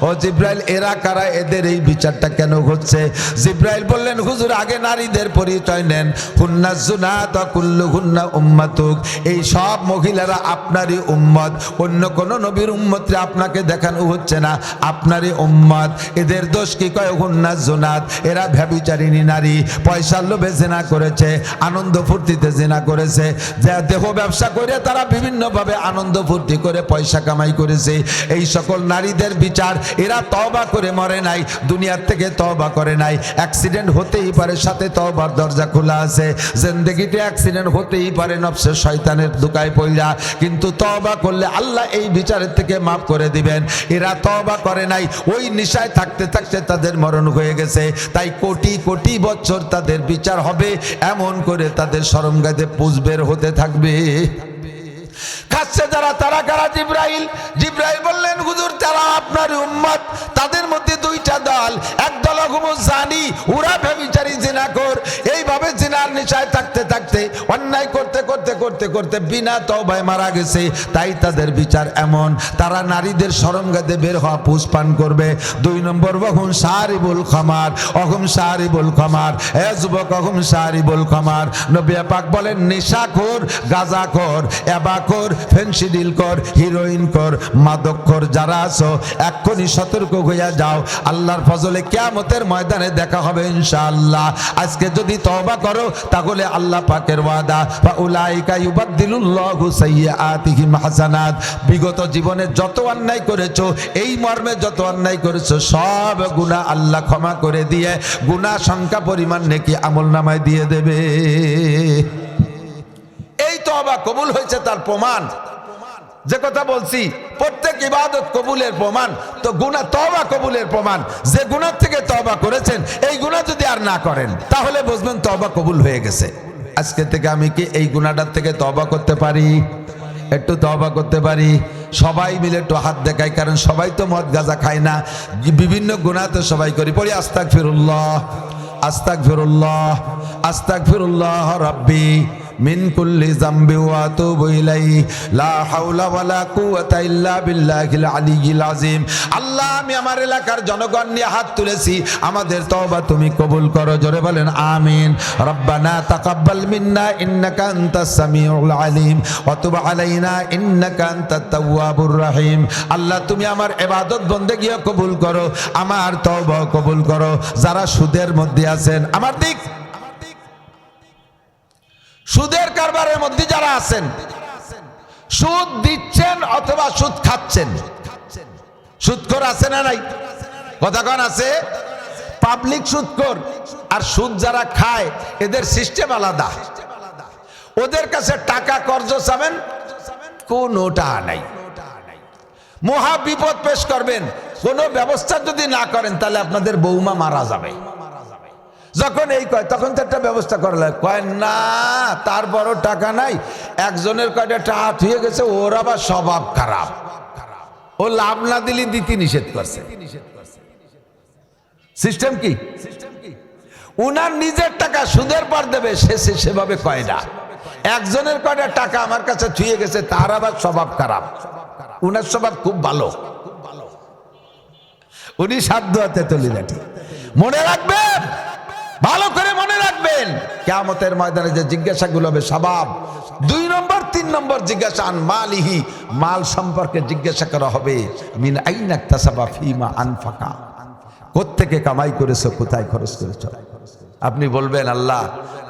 ও জিব্রাইল এরা কারা, এদের এই বিচারটা কেন হচ্ছে? জিব্রাইল বললেন, হুজুর আগে নারীদের পরিচয় নেন। হুন্না জুনাত ওয়া কুল্লুহুন্না উম্মাতুক, এই সব মহিলারা আপনারই উম্মত, অন্য কোন নবীর উম্মতরে আপনাকে দেখানো হচ্ছে না, আপনারই উম্মত। এদের দোষ কি? কয় হুন্না জুনাত, এরা ব্যভিচারিণী নারী, পয়সার লোভে জিনা করেছে, আনন্দ ফুর্তিতে জিনা করেছে, যে দেহ ব্যবসা করে তারা বিভিন্ন ভাবে আনন্দ ফুর্তি করে পয়সা কামাই করেছে। এই সকল নারীদের বিচার, এরা তওবা করে মরে নাই, দুনিয়ার থেকে তওবা করে নাই। অ্যাক্সিডেন্ট হতেই পারে, সাথে তওবার দরজা খোলা আছে। জিন্দেগিতে অ্যাক্সিডেন্ট হতেই পারে নফসে শয়তানের ধোঁকায় পড়া, কিন্তু তওবা করলে আল্লাহ এই বিচারের থেকে মাফ করে দিবেন। এরা তওবা করে নাই, ওই নিশায় থাকতে থাকতে তাদের মরণ হয়ে গেছে। তাই কোটি কোটি বছর তাদের বিচার হবে, এমন করে তাদের শরমগাতে পুজ বের হতে থাকবে। খাচ্ছে যারা, তারা কারা? জিব্রাইল। জিব্রাইল বললেন, হুজুর তারা আপনার উম্মত, তাদের মধ্যে দুইটা দল, এক দল হুমুজ জানি, ওরা ব্যভিচারী জিনাখোর, এইভাবে জিনার নেশায় থাকতে থাকতে অন্যায় করতে করতে করতে করতে বিনা তওবায় মারা গেছে। তাই তাদের বিচার এমন, তারা নারীদের শরমগাতে বের হওয়া পুষ পান করবে। দুই নম্বর, ওহুম শারিবুল খামার, অহুম শারিবুল খামার, এ যুবক অহুম শারিবুল খামার। নবী পাক বলেন, নেশাখোর, গাঁজাখোর, এবাখোর, ফেন্সিডিল কর, হিরোইন কর, মাদক কর যারা আছো এক্ষুনি সতর্ক হইয়া যাও, আল্লাহর ফজলে কিয়ামতের ময়দানে দেখা হবে ইনশাআল্লাহ। আজকে যদি তওবা করো তাহলে আল্লাহ পাকের ওয়াদা, ফাউলাইকা ইউবাদদিলুল্লাহু সাইয়্যাতিহিম হাসানাত, বিগত জীবনে যত অন্যায় করেছো, এই মর্মে যত অন্যায় করেছো সব গুনাহ আল্লাহ ক্ষমা করে দিয়ে গুনাহ সংখ্যা পরিমাণ নেকি আমলনামায় দিয়ে দেবে। এই তওবা কবুল হয়েছে তার প্রমাণ। যে কথা বলছি, প্রত্যেক ইবাদত কবুলের প্রমাণ তো গুনাহ তওবা কবুলের প্রমাণ। যে গুনাহ থেকে তওবা করেছেন, এই গুনাহ যদি আর না করেন তাহলে বুঝবেন তওবা কবুল হয়ে গেছে। আজকে থেকে আমি কি এই গুনাহটার থেকে তওবা করতে পারি? একটু তওবা করতে পারি? সবাই মিলে একটু হাত দেখাই, কারণ সবাই তো মদ গাঁজা খায় না, বিভিন্ন গুনাহ তো সবাই করি। পড়ি আস্তাগফিরুল্লাহ, আস্তাগফিরুল্লাহ, আস্তাগফিরুল্লাহ রাব্বি মিন কুল্লি যামবি ওয়া আতুবু ইলাইহি, লা হাওলা ওয়ালা কুওয়াতা ইল্লা বিল্লাহিল আলিয়্যিল আযীম। আল্লাহ, আমি আমার এলাকার জনগণ নিয়ে হাত তুলেছি, আমাদের তওবা তুমি কবুল করো। জোরে বলেন আমিন। রব্বানা তাকাব্বাল মিন্না ইন্নাকা আনতাস সামিউল আলিম ওয়া তুব আলাইনা ইন্নাকা আনতাত তাওয়াবুর রহিম। আল্লাহ, তুমি আমার ইবাদত বন্দেগী কবুল করো, আমার তওবা কবুল করো। যারা সুদের মধ্যে আছেন, আমার দিক সুদের কারবারের মধ্যে যারা আছেন, সুদ দিচ্ছেন অথবা সুদ খাচ্ছেন। সুদখোর আছে না নাই? কথা কোন আছে? পাবলিক সুদখোর আর সুদ যারা খায় এদের সিস্টেম আলাদা। ওদের কাছে টাকা কর্জ চাবেন, কোনো টাকা নাই। মহা বিপদ পেশ করবেন, কোনো ব্যবস্থা যদি না করেন তাহলে আপনাদের বৌমা মারা যাবে। যখন এই কয় তখন তো একটা ব্যবস্থা করা লাগে, কয় না তারপরও টাকা নাই। একজনের কয়টা টাকা হয়ে গেছে, ওর আবার স্বভাব খারাপ, ও লাভ না দিলে দিতে নিষেধ করছে। সিস্টেম কি? উনার নিজের টাকা সুদের পর দেবে, সেভাবে কয় না। একজনের কয়টা টাকা আমার কাছে ছুঁয়ে গেছে, তার আবার স্বভাব খারাপ। উনার স্বভাব খুব ভালো, উনি সাধ্য হাতে তুলে লাঠি। মনে রাখবেন, ভালো করে মনে রাখবেন, কিয়ামতের ময়দানে যে জিজ্ঞাসাগুলো হবে স্বভাব। 2 নম্বর 3 নম্বর জিজ্ঞাসা আন মালিহি, মাল সম্পর্কে জিজ্ঞাসা করা হবে। মিন আইনা ইকতাসাবা ফিমা আনফাকা, কোত্থেকে কামাই করেছো, কোথায় খরচ করেছো। আপনি বলবেন আল্লাহ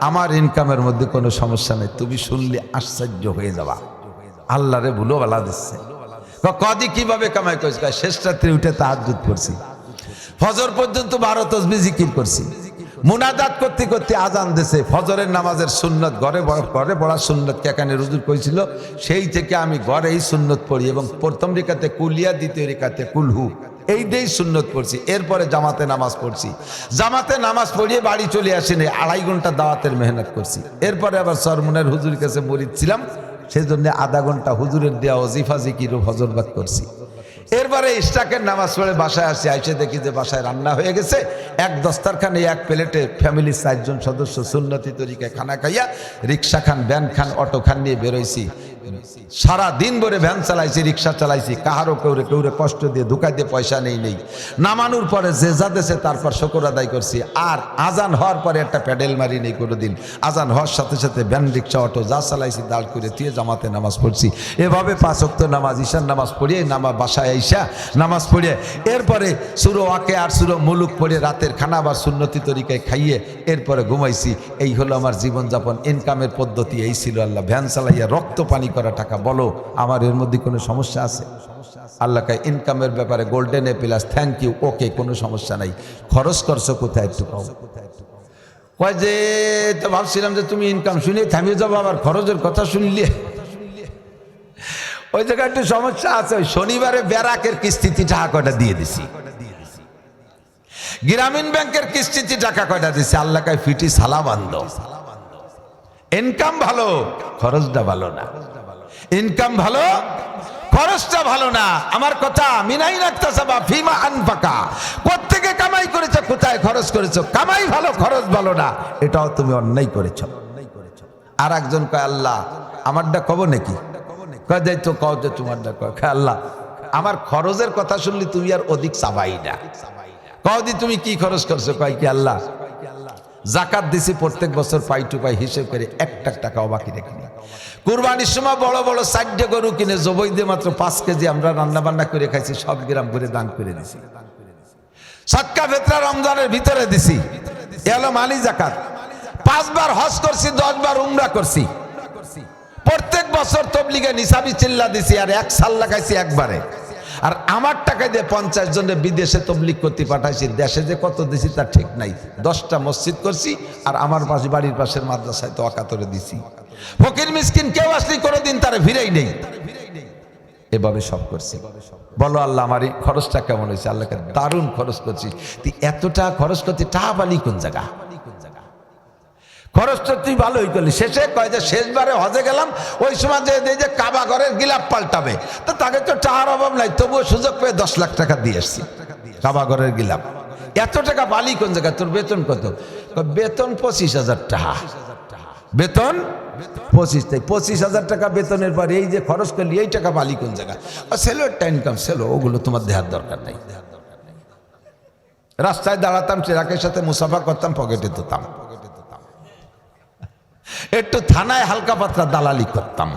আমার ইনকামের মধ্যে কোনো সমস্যা নেই। তুমি শুনলে আশ্চর্য হয়ে যাবা। আল্লাহরে ভুলো বলা দিচ্ছে। কদি কিভাবে কামাই করেছে? শেষ রাত্রে উঠে তাহাজ্জুদ করছি, ফজর পর্যন্ত 12 তাসবিহ জিকির করছি, মুনাজাত করতে করতে আজান দিয়েছে। ফজরের নামাজের সুন্নত ঘরে পড়া সুন্নত কেকানে রুজুর করেছিল, সেই থেকে আমি ঘরেই সুন্নত পড়ি এবং প্রথম রিকাতে কুলিয়া, দ্বিতীয় রিকাতে কুলহু, এই দিয়েই সুন্নত পড়ছি। এরপরে জামাতে নামাজ পড়ছি। জামাতে নামাজ পড়িয়ে বাড়ি চলে আসিনি, 2.5 ঘন্টা দাওয়াতের মেহনত করছি। এরপরে আবার সরমুনের হুজুরের কাছে মরিচ্ছিলাম, সেই জন্য আধা ঘন্টা হুজুরের দেওয়া ওজিফা জিকির ও ফজরবাদ করছি। এরপরে ইশরাকের নামাজ পড়ে বাসায় আসি, আইসে দেখি যে বাসায় রান্না হয়ে গেছে। এক দস্তারখানে এক প্লেটে ফ্যামিলির 4 জন সদস্য সুন্নতি তরিকায় খানা খাইয়া রিক্সা খান, ভ্যান খান, অটো খান নিয়ে বেরোইছি। সারা দিন ভরে ভ্যান চালাইছি, রিক্সা চালাইছি, কাহারও কেউরে কষ্ট দিয়ে ধোকা দিয়ে পয়সা নেই। নামানোর পরে যে যা দেশে তারপর শুকর আদায় করছি। আর আজান হওয়ার পরে একটা প্যাডেল মারি নেই কোনোদিন। আজান হওয়ার সাথে সাথে ভ্যান, রিক্সা, অটো যা চালাইছি দাঁড় করে দিয়ে জামাতে নামাজ পড়ছি। এভাবে 5 ওয়াক্ত নামাজ, ঈশার নামাজ পড়িয়ে বাসায় আইসা নামাজ পড়িয়ে এরপরে সূরা ওয়াকিয়া আর সূরা মুলুক পড়ে রাতের খানা আবার সুন্নতি তরিকায় খাইয়ে এরপরে ঘুমাইছি। এই হলো আমার জীবনযাপন, ইনকামের পদ্ধতি এই ছিল। আল্লাহ ভ্যান চালাইয়া রক্ত পানি করা টাকা, বলো আমার এর মধ্যে কোনো সমস্যা আছে? আল্লাহ কে ইনকামের ব্যাপারে golden A plus, thank you, okay, কোনো সমস্যা নাই। খরচ করছো কোথায় একটু কও। কয় যে তো ভাবছিলাম যে তুমি ইনকাম শুনে থামিয়ে যাবো, আবার খরচের কথা শুনলে ওই জায়গায় একটু সমস্যা আছে। ওই শনিবারে ব্যারাকের কিস্তিতে টাকা কয়টা দিয়ে দিছি, গ্রামীণ ব্যাংকের কিস্তিতে টাকা কয়টা দিছি। আল্লাহ কায় ফিটি সালা বান্ধ। ইনকাম ভালো, খরচটা ভালো না। ইনকাম ভালো, খরচটা ভালো না। আমার কথা, মিনাইন ইকতাসাবা ফিমা আনফাকা, কোত্থেকে কামাই করেছো, কোথায় খরচ করেছো। কামাই ভালো, খরচ ভালো না, এটাও তুমি অন্যায় করেছো। আর একজন কয় আল্লাহ আমারটা কব নাকি? কয় যাই তো কও যে তোমারটা কয়। আল্লাহ আমার খরচের কথা শুনলি তুমি আর অধিক চাবাই না। কও দি তুমি কি খরচ করছো? কয় কি আল্লাহ জাকাত দিছি প্রত্যেক বছর পাই টু পাই হিসেব করে 1 টাকাও বাকি রাখিনি। কুরবানির সময় বড় বড় 4টে গরু কিনে জবাই দিয়ে মাত্র 5 কেজি আমরা রান্না বান্না করে খাইছি, সব গ্রাম করে দান করে দিছি। সদকা ফিতরা রমজানের ভিতরে দিছি, এলো মালি জাকাত। 5 বার হজ করছি, 10 বার উমরা করছি। প্রত্যেক বছর তবলিগে নিসাবি চিল্লা দিছি, আর 1 সাল লাগাইছি একবারে। আর আমার টাকা দিয়ে 50 জনের বিদেশে তবলিগ করতে পাঠাইছি। দেশে যে কত দিছি তার ঠিক নাই। 10টা মসজিদ করছি, আর আমার পাশে বাড়ির পাশের মাদ্রাসায় তো অকাতরে দিছি। ফকির মিসকিন কেউ আসলে কোনোদিন তারা ভিড়াই নেই। এভাবে সব করছি। বলো আল্লাহ আমার এই খরচটা কেমন হয়েছে? আল্লাহকে দারুণ খরচ করছি। তুই এতটা খরচ করতে টাকা পালি কোন জায়গা? খরচটা তুই ভালোই করলি। শেষে কয় যে শেষবারে হজে গেলাম, ওই সময় যে কাবা ঘরের গিলাপ পাল্টাবে, তো তাকে তো টাকার অভাব নাই, তবুও সুযোগ পেয়ে 10 লাখ টাকা দিয়ে এসছি কাবা ঘরের গিলাপ। এত টাকা বালি কোন জায়গায়? তোর বেতন কত? বেতন 25,000 টাকা। বেতন 25,000 টাকা বেতনের পর এই যে খরচ করলি, এই টাকা বালি কোন জায়গা? সেলো একটা ইনকাম, সেলো, ওগুলো তোমার দেওয়ার দরকার নাই। রাস্তায় দাঁড়াতাম, ট্রাকের সাথে মুসাফা করতাম, পকেটে দিতাম। একটু থানায় হালকা পাতলা দালালি করতাম,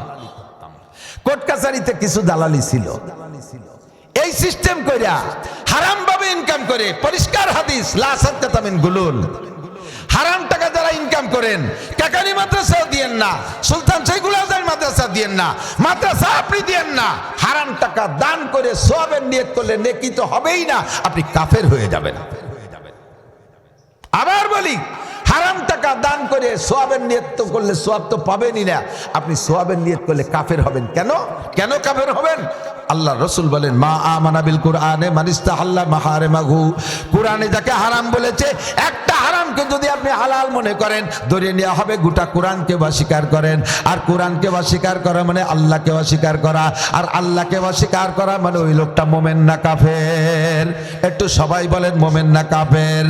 কোর্ট কাছারিতে কিছু দালালি ছিল। এই সিস্টেম কইরা হারাম ভাবে ইনকাম করে, পরিষ্কার হাদিস লা সাদকাতা মিন গুলুল। হারাম টাকা যারা ইনকাম করেন, কাকারি মাদ্রাসাও দিয়েন না, সুলতান শৈখুল আজহার মাদ্রাসা দিয়েন না, মাদ্রাসা আপনি দিয়েন না। হারাম টাকা দান করে সওয়াবের নিয়ত করলে নেকি তো হবেই না, আপনি কাফের হয়ে যাবেন। আবার বলি, হারাম টাকা দান করে সওয়াবের নিয়ত তো করলে সওয়াব তো পাবেনই না, আপনি সওয়াবের নিয়ত করলে কাফের হবেন। কেন কেন কাফের হবেন? আল্লাহ রসুল বলেন, মা আমানা বিল কুরআনে মান ইস্তাহাল্লা মাহারিমাহু, কোরআনে যাকে হারাম বলেছে, একটা হারামকে যদি আপনি হালাল মনে করেন, ধরে নেওয়া হবে গোটা কোরআনকে অস্বীকার করেন। আর কোরআনকে অস্বীকার করা মানে আল্লাহকে অস্বীকার করা, আর আল্লাহকে অস্বীকার করা মানে ওই লোকটা মোমেন না কাফের? একটু সবাই বলেন, মোমেন না কাফের?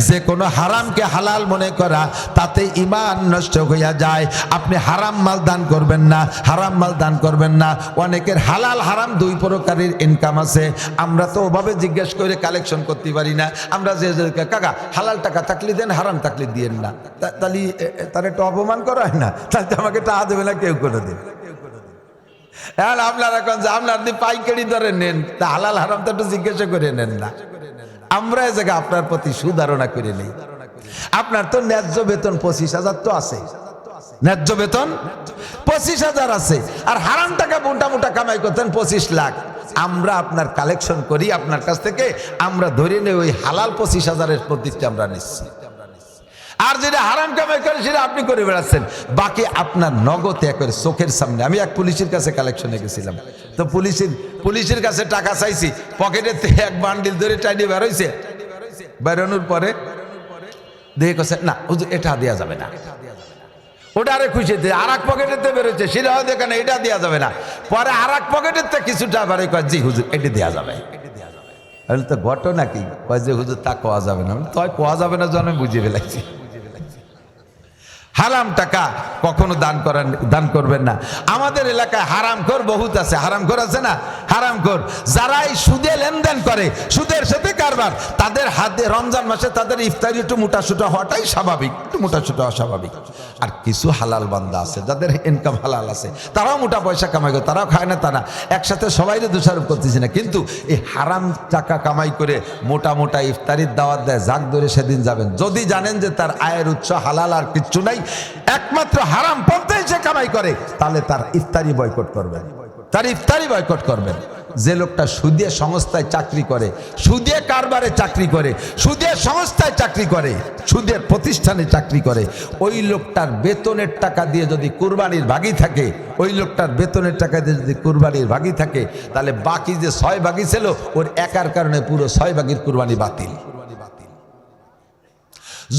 যে কোনো হারামকে হালাল মনে করা, তাতে ঈমান নষ্ট হইয়া যায়। আপনি হারাম মাল দান করবেন না, হারাম মাল দান করবেন না। অনেকের হালাল হারাম দুই প্রকারের ইনকাম আছে, আমরা তো ওভাবে জিজ্ঞেস করে কালেকশন করতে পারি না। আমরা যে কাকা হালাল টাকা থাকলে দেন, হারাম থাকলে দিয়েন না, তাহলে তার একটু অপমান করা হয় না? তাহলে আমাকে টাকা দেবে না কেউ করে দিন। হ্যাঁ, আপনারা এখন যে আপনার পাইকারি ধরে নেন, তা হালাল হারাম তো একটু জিজ্ঞাসা করে নেন না। আমরা এই জায়গায় আপনার প্রতি সুধারণা করে নেই। আপনার তো ন্যায্য বেতন 25,000 তো আছে, ন্যায্য বেতন 25,000 আছে, আর হারাম টাকা মোটা মোটা কামাই করতেন 25 লাখ। আমরা আপনার কালেকশন করি আপনার কাছ থেকে, আমরা ধরে নেই ওই হালাল 25,000-এর প্রতিটা আমরা নিচ্ছি। আর যেটা হারাম কামাই করে সেটা আপনি করে বেড়াচ্ছেন। বাকি আপনার নগদ করে চোখের সামনে। আমি এক পুলিশের কাছে কালেকশনে গেছিলাম, তো পুলিশের কাছে টাকা চাইছি, পকেটের থেকে এক বান্ডিল ধরে টাইনি বেরোইছে। বেরোনোর পরে দেখে কছে, না হুজুর এটা দেওয়া যাবে না। ওটা আরে খুশি দিয়ে আর এক পকেটেতে বেরোচ্ছে, সেটাও দেখে না, এটা দেওয়া যাবে না। পরে আর এক পকেটের থেকে কিছুটা বারে কয়, জি হুজুর এটা দেওয়া যাবে। তো ঘটনা কি? কয় যে হুজুর তা কোয়া যাবে না। তাই কোয়া যাবে না, যেন বুঝে ফেলাইছি। হারাম টাকা কখনো দান করবেন না। আমাদের এলাকায় হারামখোর বহুত আছে। হারামখোর আছে না? হারামখোর যারা এই সুদে লেনদেন করে, সুদের সাথে কারবার, তাদের হাতে রমজান মাসে তাদের ইফতারি একটু মোটাসোটা হওয়াটাই স্বাভাবিক, একটু মোটাসোটা হওয়া স্বাভাবিক। আর কিছু হালাল বান্দা আছে যাদের ইনকাম হালাল আছে, তারাও মোটা পয়সা কামাই করে, তারাও খায় না, তারা একসাথে সবাইরে দোষারোপ করতেছি না। কিন্তু এই হারাম টাকা কামাই করে মোটা মোটা ইফতারির দাওয়াত দেয়, যাক ধরে সেদিন যাবেন। যদি জানেন যে তার আয়ের উৎস হালাল আর কিচ্ছু নাই, একমাত্র হারাম পন্থায় সে কামাই করে, তাহলে তার ইফতারি বয়কট করবেন, তার ইফতারি বয়কট করবেন। যে লোকটা সুদে সংস্থায় চাকরি করে, সুদে কারবারে চাকরি করে, সুদের সংস্থায় চাকরি করে, সুদের প্রতিষ্ঠানে চাকরি করে, ওই লোকটার বেতনের টাকা দিয়ে যদি কুরবানির ভাগই থাকে, ওই লোকটার বেতনের টাকা দিয়ে যদি কুরবানির ভাগই থাকে, তাহলে বাকি যে 6 ভাগই ছিল, ওর একার কারণে পুরো 6 ভাগের কুরবানি বাতিল।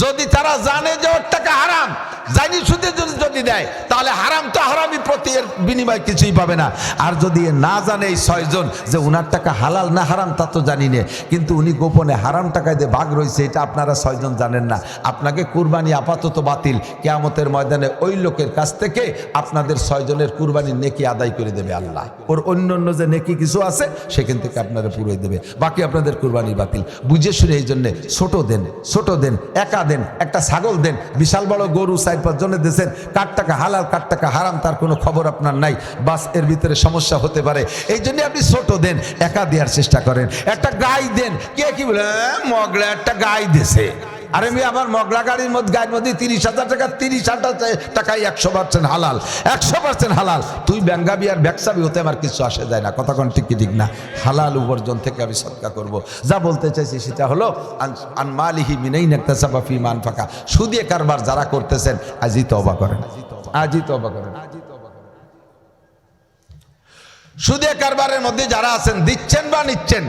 যদি তারা জানে যে ওর টাকা হারাম, জানি সুদে যদি দেয়, তাহলে হারাম তো হারামই, প্রতি এর বিনিময় কিছুই পাবে না। আর যদি না জানে এই 6 জন যে উনার টাকা হালাল না হারাম, তা তো জানি না, কিন্তু উনি গোপনে হারাম টাকায় দিয়ে ভাগ রয়েছে, এটা আপনারা 6 জন জানেন না, আপনাকে কুরবানি আপাতত বাতিল। কিয়ামতের ময়দানে ওই লোকের কাছ থেকে আপনাদের 6 জনের কুরবানির নেকি আদায় করে দেবে আল্লাহ। ওর অন্য যে নেকি কিছু আছে সেখান থেকে আপনারা পুরোই দেবে, বাকি আপনাদের কুরবানি বাতিল। বুঝে শুনে এই জন্যে ছোট দেন, একা দেন, একটা ছাগল দেন, বিশাল বড় গরু 4-5 জনে দিয়েছেন, কার টাকা হালাল কার টাকা হারাম তার কোনো খবর আপনার নাই, বাস এর ভিতরে সমস্যা হতে পারে। এই জন্য আপনি ছোট দেন, একা দেওয়ার চেষ্টা করেন। একটা গাই দেন, কে কি বলে মগলা একটা গাই দিছে, আরে আমি আমার মগলা গাড়ির মধ্যে গায়ের মধ্যে 30,000 টাকা, 30,000 টাকায় 100% হালাল, 100% হালাল। তুই ব্যাঙ্গাবি আর ব্যবসাবি হতে আমার কিছু আসে যায় না, কথা কোন ঠিক না। হালাল উপার্জন থেকে আমি সদকা করব। যা বলতে চাইছি সেটা হলো আন মালিহি মিনাইন ইকতাসাবা ফি মান ফাকা। সুদে কারবার যারা করতেছেন, আজই তওবা করেন, আজই তওবা করেন। সুদে কারবারের মধ্যে যারা আছেন, দিচ্ছেন বা নিচ্ছেন,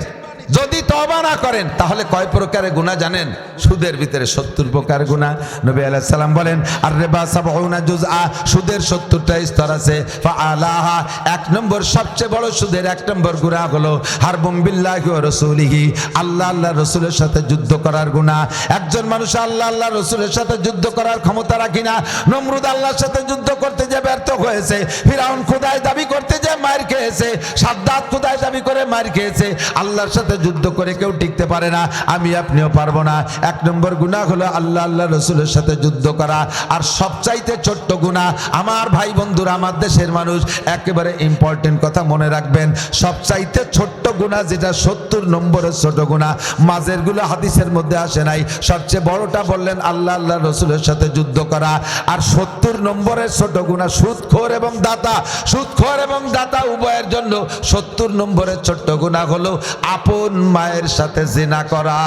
যদি তওবা না করেন তাহলে কয় প্রকারের গুনাহ জানেন? সুদের ভিতরে 70 প্রকার গুনাহ। নবী আলাইহিস সালাম বলেন, আর রিবা 70 জুজআ, সুদের 70টা স্তর আছে। ফাআলাহা, 1 নম্বর সবচেয়ে বড় সুদের 1 নম্বর গুনাহ হলো হারবুম বিল্লাহি ওয়া রাসূলিহি, আল্লাহ আল্লাহর রাসূলের সাথে যুদ্ধ করার গুনাহ। একজন মানুষ আল্লাহ আল্লাহর রাসূলের সাথে যুদ্ধ করার ক্ষমতা রাখে না। নমরুদ আল্লাহর সাথে যুদ্ধ করতে যে ব্যর্থ হয়েছে, ফিরাউন খোদাই দাবি করতে যে মার খেয়েছে, সাদ্দাত খোদাই দাবি করে মার খেয়েছে, আল্লাহর সাথে যুদ্ধ করে কেউ টিকতে পারে না, আমি আপনিও পারবো না। 1 নম্বর গুনাহ হলো আল্লাহ আল্লাহ রসুলের সাথে যুদ্ধ করা। আর সবচাইতে ছোট্ট গুনাহ, আমার ভাই বন্ধুরা, আমার দেশের মানুষ একেবারে ইম্পর্টেন্ট কথা মনে রাখবেন, সবচাইতে ছোট্ট গুনাহ যেটা 70 নম্বরের ছোট গুনাহ, মাঝের গুলো হাদিসের মধ্যে আসে নাই, সবচেয়ে বড়টা বললেন আল্লাহ আল্লাহ রসুলের সাথে যুদ্ধ করা। আর 70 নম্বরের ছোট গুনাহ সুদখোর এবং দাতা, সুদখোর এবং দাতা উভয়ের জন্য 70 নম্বরের ছোট্ট গুনাহ হলো আপন মায়ের সাথে জিনা করা।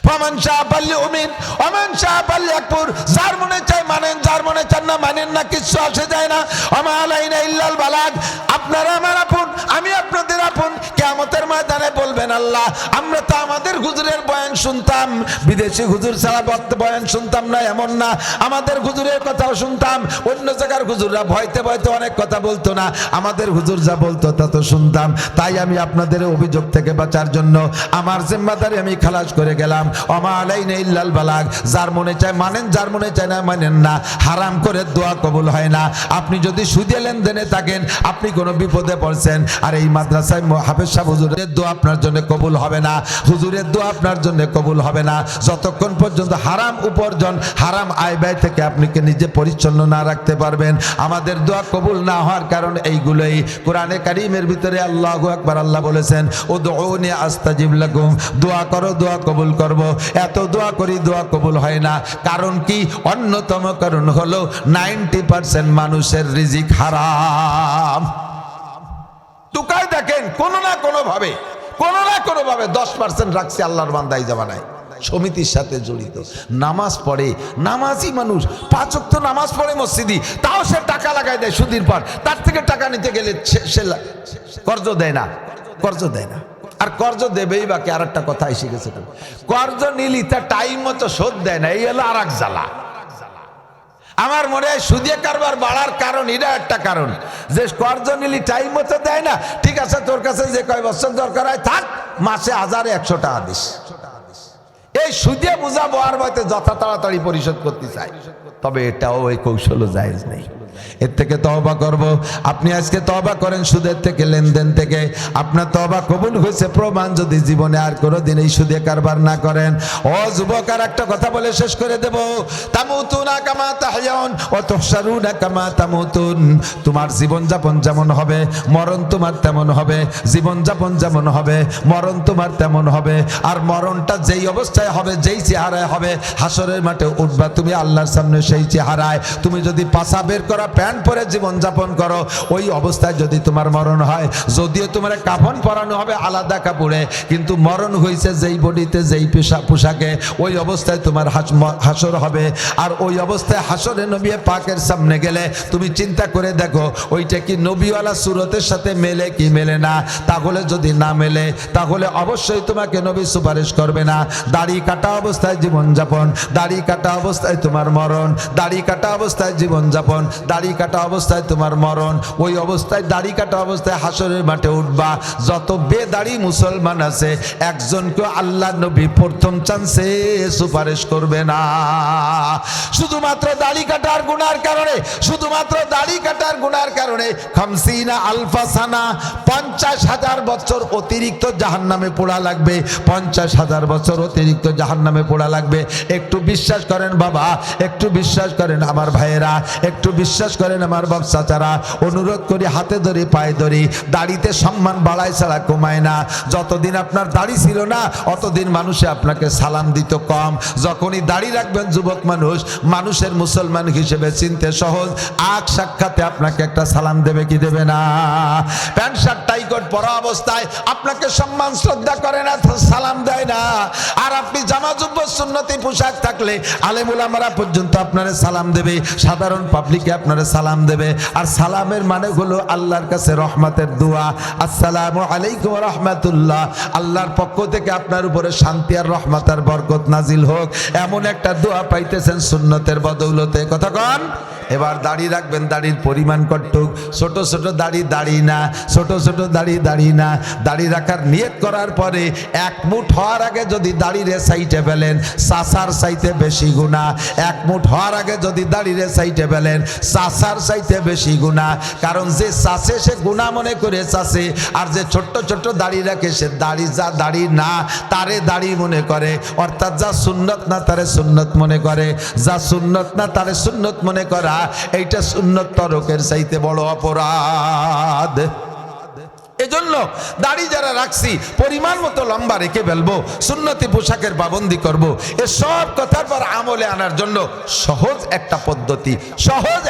ফামান শাআ ফালইউমিন ওয়া মান শাআ ফালইয়াকফুর, যার মনে চায় মানেন, যার মনে চান না মানেন না, কিচ্ছু আসে যায় না। ওমা আলাইনা ইল্লাল বালাগ। আপনারা আমার আপন, আমি আপনাদের আপন। কিয়ামতের ময়দানে বলবেন আল্লাহ, আমরা তো আমাদের হুজুরের বয়ান শুনতাম, বিদেশি হুজুর ছাড়া বয়ান শুনতাম না এমন না, আমাদের হুজুরের কথাও শুনতাম। অন্য জায়গার হুজুররা ভয়তে ভয়তে অনেক কথা বলতো না, আমাদের হুজুর যা বলতো তা তো শুনতাম। তাই আমি আপনাদের অভিযোগ থেকে বাঁচার জন্য আমার জিম্মাদারি আমি খালাস করে গেলাম। ওমা আলাইনা ইল্লাল বালাগ। যার মনে চায় মানেন, যার মনে চায় না মানেন না। হারাম করে দোয়া কবুল হয় না। আপনি যদি সুদে লেনদেনে থাকেন, আপনি কোনো বিপদে পড়ছেন, আর এই মাদ্রাসায় হাফেজ সাহেব হুজুরের দোয়া আপনার জন্য কবুল হবে না, হুজুরের দোয়া আপনার জন্য কবুল হবে না যতক্ষণ পর্যন্ত হারাম উপার্জন, হারাম আয় ব্যয় থেকে আপনিকে নিজে পরিচ্ছন্ন না রাখতে পারবেন। আমাদের দোয়া কবুল না হওয়ার কারণ এইগুলোই। কোরআনে কারীমের ভিতরে আল্লাহু আকবার, আল্লাহ বলেছেন উদউনি আস্তাজিব লাকুম, দোয়া করো দোয়া কবুল করব। এত দোয়া করি দোয়া কবুল হয় না, কারণ কি? অন্যতম কারণ হলো 90% মানুষের রিজিক হারাম। টুকাই দেখেন কোনো না কোনো ভাবে 10% রাখছে আল্লাহর বান্দাই জামানায়, সমিতির সাথে জড়িত, নামাজ পড়ে, নামাজি মানুষ, 5 ওয়াক্ত নামাজ পড়ে মসজিদি, তাও সে টাকা লাগাই দেয় সুদির পর। তার থেকে টাকা নিতে গেলে সে কর্জ দেয় না, কর্জ দেয় না। আর কর্জ দেবেই বাকি। আর একটা কথা এসে গেছে, কর্জ নিলি তার টাইম মতো শোধ দেয় না, এই হলো আর এক জ্বালা। আমার মনে হয় সুদে কারবার বাড়ার কারণ এটা একটা কারণ, যে কর্জ নিলি টাইম মতো দেয় না। ঠিক আছে, তোর কাছে যে কয় বছর দরকার হয় থাক, মাসে 1000-100 টাকা দিস। এই সুদে বুঝাবো আর বলতে যথা তাড়াতাড়ি পরিশোধ করতে চাই, তবে এটাও ওই কৌশলও জায়েজ নেই। এর থেকে তওবা করব। আপনি আজকে তওবা করেন সুদের থেকে, লেনদেন থেকে, আপনার তওবা কবুল হয়েছে প্রমাণ যদি জীবনে আর কোনোদিন এই সুদে কারবার না করেন। ও যুবক, আর একটা কথা বলে শেষ করে দেব, তামুতুনা কামা তাহয়াউন ওয়া তুহশারুনা কামা তামুতুন। তোমার জীবনযাপন যেমন হবে, মরণ তোমার তেমন হবে। জীবনযাপন যেমন হবে, মরণ তোমার তেমন হবে। আর মরণটা যেই অবস্থায় হবে, যেই চেহারায় হবে, হাসরের মাঠে উঠবা তুমি আল্লাহর সামনে সেই চেহারায়। তুমি যদি পাছা বের করা প্যান্ট পরে জীবন যাপন করো, ওই অবস্থায় যদি তোমার মরণ হয়, যদিও তোমার কাফন পরানো হবে আলাদা কাপড়ে, কিন্তু মরণ হয়েছে যেই বডিতে, যেই পোশাকে, ওই অবস্থায় তোমার হাসর হবে। আর ওই অবস্থায় হাসরে নবী পাকের সামনে গেলে তুমি চিন্তা করে দেখো, ওইটা কি নবীওয়ালা সুরতের সাথে মেলে কি মেলে না? তাহলে যদি না মেলে, তাহলে অবশ্যই তোমাকে নবী সুপারিশ করবে না। দাড়ি কাটা অবস্থায় জীবনযাপন, দাড়ি কাটা অবস্থায় তোমার মরণ, দাড়ি কাটা অবস্থায় জীবনযাপন, দাড়ি কাটা অবস্থায় তোমার মরণ। ওই অবস্থায় দাড়ি কাটা অবস্থায় হাসরের মাঠে উঠবা। যত বেদাড়ি মুসলমান আছে, একজনকে আল্লাহ নবী প্রথম চান্সে সুপারিশ করবে না। শুধুমাত্র দাড়ি কাটার গুনার কারণে, শুধুমাত্র দাড়ি কাটার গুনার কারণে 50 আলফা সানা, 50,000 বছর অতিরিক্ত জাহান্নামে পোড়া লাগবে। 50,000 বছর অতিরিক্ত জাহান্নামে পোড়া লাগবে। একটু বিশ্বাস করেন বাবা, একটু বিশ্বাস করেন আমার ভাইয়েরা, একটু বিশ্বাস করেন আমার বাপ চাচারা। অনুরোধ করি, হাতে ধরি, পায়ে ধরি, দাড়িতে সম্মান বাড়ায় ছাড়া কমায় না। যতদিন আপনার দাড়ি ছিল না, অতদিন মানুষে আপনাকে সালাম দিত কম। যখনই দাড়ি রাখবেন যুবক মানুষ, মানুষের মুসলমান হিসেবে চিনতে সহজ। আগ সাক্ষাতে আপনাকে একটা সালাম দেবে কি দেবে না? প্যান্ট শার্ট টাই কোট পরা অবস্থায় আপনাকে সম্মান শ্রদ্ধা করে না, সালাম দেয় না। আর আপনি জামা জুব্বত সুন্নতি পোশাক থাকলে আলেম উলামারা পর্যন্ত আপনারে সালাম দেবে, সাধারণ পাবলিকে আপনারে সালাম দেবে। আর সালামের মানে হলো আল্লাহর কাছে রহমতের দোয়া, আসসালামু আলাইকুম ওয়া রাহমাতুল্লাহ, আল্লাহর পক্ষ থেকে আপনার উপরে শান্তি আর রহমত আর বরকত নাজিল হোক, এমন একটা দোয়া পাইতেছেন সুন্নতের বদৌলতে। কথা কন। এবার দাড়ি রাখবেন, দাড়ির পরিমাণ কতটুক? ছোট ছোট দাড়ি দাড়ি না, ছোট ছোট দাড়ি দাড়ি না। দাড়ি রাখার নিয়ত করার পরে 1 মুঠ হওয়ার আগে যদি দাড়িরে সাইটে ফেলেন, চাচার চাইতে বেশি গুনাহ। 1 মুঠ হওয়ার আগে যদি দাড়িরে সাইটে ফেলেন, চাচার চাইতে বেশি গুনাহ। কারণ যে চাচে সে গুনাহ মনে করে চাচে, আর যে ছোট্ট ছোট্ট দাড়ি রাখে সে দাড়ি যা দাড়ি না তারে দাড়ি মনে করে। অর্থাৎ যা সুন্নত না তারে সুন্নত মনে করে, যা সুন্নত না তারে সুন্নত মনে করা, এইটা সুন্নত তরকের চাইতে বড় অপরাধ। এজন্য দাড়ি যারা রাখছি পরিমাণ মতো লম্বা রেখে ফেলবো, সুন্নতি পোশাকের পাবন্দি করব। এসব কথার পর আমলে আনার জন্য সহজ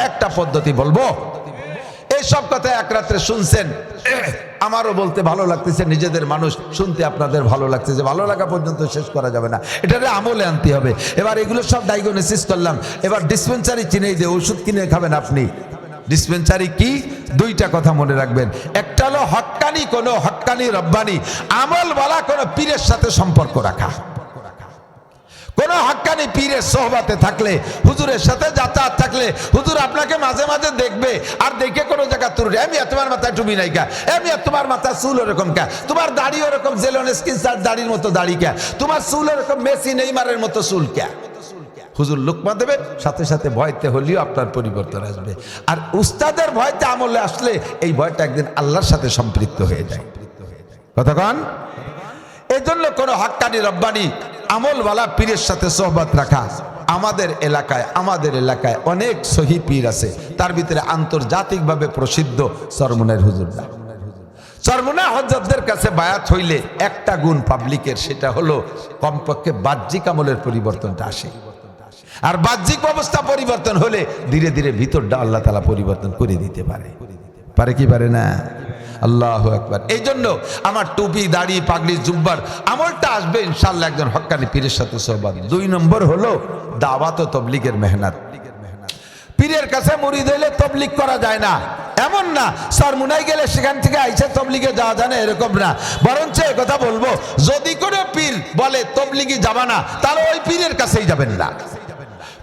একটা পদ্ধতি বলবো। এইসব কথা এক রাত্রে শুনছেন, আমারও বলতে ভালো লাগতেছে, নিজেদের মানুষ শুনতে আপনাদের ভালো লাগতেছে, ভালো লাগা পর্যন্ত শেষ করা যাবে না, এটারে আমলে আনতে হবে। এবার এগুলো সব ডায়াগনোসিস করলাম, এবার ডিসপেন্সারি চিনেই দিয়ে ওষুধ কিনে খাবেন আপনি। ডিসপেন্সারি কি? দুইটা কথা মনে রাখবেন, একটা হলো হক্কানি রব্বানি আমলওয়ালা কোনো পীরের সাথে সম্পর্ক রাখা। কোন হক্কানি পীরের সোহবাতে থাকলে, হুজুরের সাথে যাতায়াত থাকলে, হুজুর আপনাকে মাঝে মাঝে দেখবে আর দেখে কোনো জায়গা তুলবে, আমি তোমার মাথায় টুপি নাই কা, আমি তোমার মাথায় চুল ওরকম কা, তোমার দাড়ি ওরকম জেলন স্কিনসার দাড়ির মতো দাড়ি কা, তোমার চুল ওরকম মেসি নেইমারের মতো চুল কা। হুজুর লোকমা দেবে, সাথে সাথে ভয়তে হলেও আপনার পরিবর্তন আসবে। আর উস্তাদের ভয়তে আমলে আসলে এই ভয়টা একদিন আল্লাহর সাথে সম্পৃক্ত হয়ে যায়। কথা কন? এই জন্য কোন হক্কানি রব্বানি আমলওয়ালা পীরের সাথে সোহবত রাখা। আমাদের এলাকায় অনেক সহি পীর আছে, তার ভিতরে আন্তর্জাতিকভাবে প্রসিদ্ধ চরমুনার হুজুররা। চরমুনা হযরতদের কাছে বায়াত হইলে একটা গুণ পাবলিকের, সেটা হলো কমপক্ষে বাহ্যিক আমলের পরিবর্তনটা আসে। আর বাহ্যিক অবস্থা পরিবর্তন হলে ধীরে ধীরে ভিতরটা আল্লাহ তাআলা পরিবর্তন করে দিতে পারে কি পারে না? আল্লাহু আকবার। এই জন্য আমার টুপি দাড়ি পাগড়ি জুব্বার আমলটা আসবে ইনশাআল্লাহ একজন হক্কানি পীরের সাথে সোহবত। 2 নম্বর হলো দাওয়াত ও তাবলীগের মেহনত। পীরের কাছে মুরিদ হইলে তাবলীগ করা যায় না এমন না, চরমুনায় গেলে সেখান থেকে আইসা তাবলীগে যাওয়া যায় না এরকম না। বরঞ্চ এই কথা বলবো, যদি কোনো পীর বলে তাবলীগে যাবা না, তাহলে ওই পীরের কাছেই যাবেন না।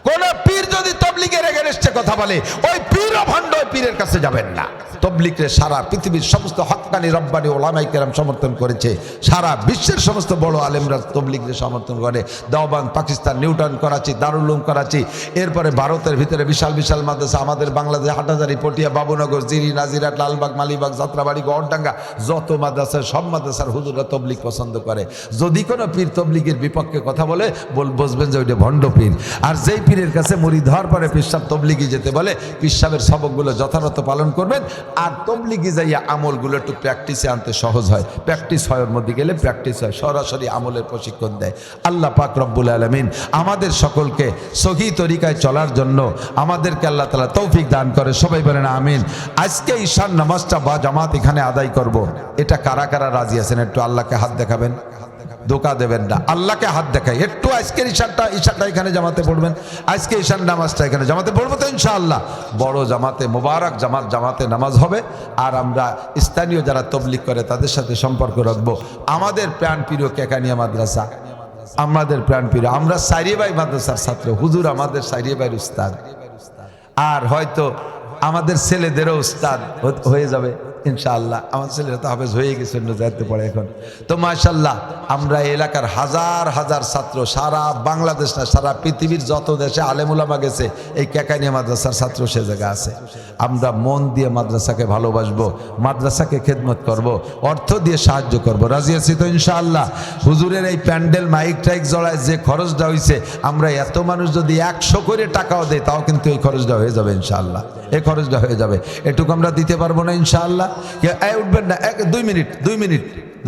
কোন পীর যদি তাবলীগের এগেইনস্টে কথা বলে, ওই পীর ভণ্ড, ওই পীরের কাছে যাবেন না। তাবলীগকে সারা পৃথিবীর সমস্ত হক্কানি রব্বানি ওলামায়ে কেরাম সমর্থন করেছে, সারা বিশ্বের সমস্ত বড় আলেমরা তাবলীগকে সমর্থন করে। দেওবন্দ, পাকিস্তান, নিউটন, করাচি, দারুল উলুম করাচি, এরপরে ভারতের ভিতরে বিশাল বিশাল মাদ্রাসা, আমাদের বাংলাদেশ হাটহাজারী, পটিয়া, বাবুনগর, জিরি, নাজিরাট, লালবাগ, মালিবাগ, যাত্রাবাড়ি, গড়ডাঙ্গা, যত মাদ্রাসা সব মাদ্রাসার হুজুররা তাবলীগ পছন্দ করে। যদি কোনো পীর তাবলীগের বিপক্ষে কথা বলে, বুঝবেন যে ওইটা ভণ্ড পীর। আর যেই পীরের কাছে মুরিদ হওয়ার পরে পীর সাহেব তাবলীগে যেতে বলে, পীর সাহেবের সবকগুলো যথাযথ পালন করবেন। আর তাবলীগে যাইয়া আমলগুলো একটু প্র্যাকটিসে আনতে সহজ হয়, প্র্যাকটিস হয়, ওর মধ্যে গেলে প্র্যাকটিস হয়, সরাসরি আমলের প্রশিক্ষণ দেয়। আল্লাহ পাক রব্বুল আলামিন আমাদের সকলকে সহি তরিকায় চলার জন্য আমাদেরকে আল্লাহ তাআলা তৌফিক দান করে, সবাই বলেন আমিন। আজকে ঈশার নামাজটা বা জামাত এখানে আদায় করব, এটা কারা কারা রাজি আছেন? একটু আল্লাহকে হাত দেখাবেন, ধোকা দেবেন না, আল্লাহকে হাত দেখাই। একটু আজকের ঈশাটা এখানে জামাতে পড়বেন, আজকে ঈশার নামাজটা এখানে জামাতে পড়বো তো ইনশাআল্লাহ। বড় জামাতে, মোবারক জামাতে নামাজ হবে। আর আমরা স্থানীয় যারা তাবলীগ করে তাদের সাথে সম্পর্ক রাখবো। আমাদের প্রাণপ্রিয় কেকানিয়া মাদ্রাসা, আমাদের প্রাণপ্রিয়, আমরা সাইরিয়াবাই মাদ্রাসার ছাত্র, হুজুর আমাদের সাইরিয়াবাইয়ের উস্তাদ, আর হয়তো আমাদের ছেলেদেরও উস্তাদ হয়ে যাবে ইনশাআল্লাহ। আমার ছেলেরা তো হাফেজ হয়ে গেছে, যাইতে পড়ে এখন তো মাশাআল্লাহ। আমরা এলাকার হাজার হাজার ছাত্র, সারা বাংলাদেশ না সারা পৃথিবীর যত দেশে আলেম উলামা গেছে, এই কেকানিয়া মাদ্রাসার ছাত্র সে জায়গা আছে। আমরা মন দিয়ে মাদ্রাসাকে ভালোবাসবো, মাদ্রাসাকে খেদমত করব, অর্থ দিয়ে সাহায্য করব, রাজি আছি তো ইনশাআল্লাহ। হুজুরের এই প্যান্ডেল মাইক টাইক জড়ায় যে খরচটা হয়েছে, আমরা এত মানুষ যদি 100 করে টাকাও দেয়, তাও কিন্তু এই খরচটা হয়ে যাবে ইনশাআল্লাহ, এই খরচটা হয়ে যাবে। এটুকু আমরা দিতে পারবো না ইনশাআল্লাহ? উঠবেন না, 2 মিনিট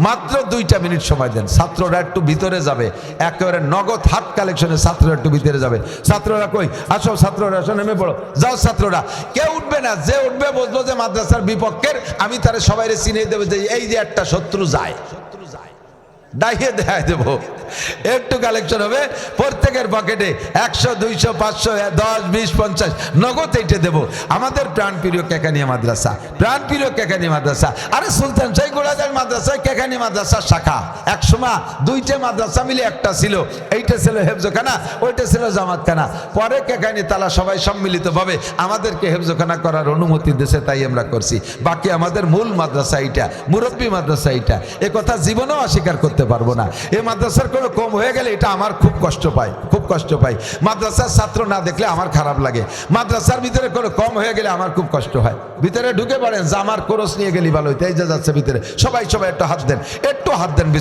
মাত্র 2টা মিনিট সময় দেন। ছাত্ররা একটু ভিতরে যাবে, একেবারে নগদ হাত কালেকশনে ছাত্ররা একটু ভিতরে যাবে। ছাত্ররা কই? আসো ছাত্ররা, আসো, নেমে পড়ো, যাও ছাত্ররা। কেউ উঠবে না, যে উঠবে বুঝলো যে মাদ্রাসার বিপক্ষের, আমি তারে সবাইরে চিনিয়ে দেবো যে এই যে একটা শত্রু যায়, দাইয়ে দেখাই দেবো। একটু কালেকশন হবে, প্রত্যেকের পকেটে 100, 200, 500, 10, 20, 50 নগদ এইটা দেবো। আমাদের প্রাণপ্রিয় কেকানিয়া মাদ্রাসা, প্রাণপ্রিয় কেকানিয়া মাদ্রাসা। আরে সুলতান শাহী গোড়াদার মাদ্রাসায় কেকানিয়া মাদ্রাসার শাখা। একসময় 2টে মাদ্রাসা মিলে একটা ছিল, এইটা ছিল হেফজখানা, ওইটা ছিল জামাতখানা। পরে কেকানি তালা সবাই সম্মিলিতভাবে আমাদেরকে হেফজখানা করার অনুমতি দিয়েছে, তাই আমরা করছি। বাকি আমাদের মূল মাদ্রাসা এইটা, মুরব্বী মাদ্রাসা এইটা, এ কথা জীবনেও অস্বীকার করতে পারবো না। এই মাদ্রাসার কোনো কম হয়ে গেলে এটা আমার খুব কষ্ট পায়, খুব কষ্ট পাই। মাদ্রাসার ছাত্র না দেখলে আমার খারাপ লাগে, মাদ্রাসার ভিতরে কোনো কম হয়ে গেলে আমার খুব কষ্ট হয়। ভিতরে ঢুকে পড়েন, জামার কোরস নিয়ে গেলি ভালো হইতে। এই যে যাচ্ছে ভিতরে, সবাই একটু হাত দেন, একটু হাত দেন।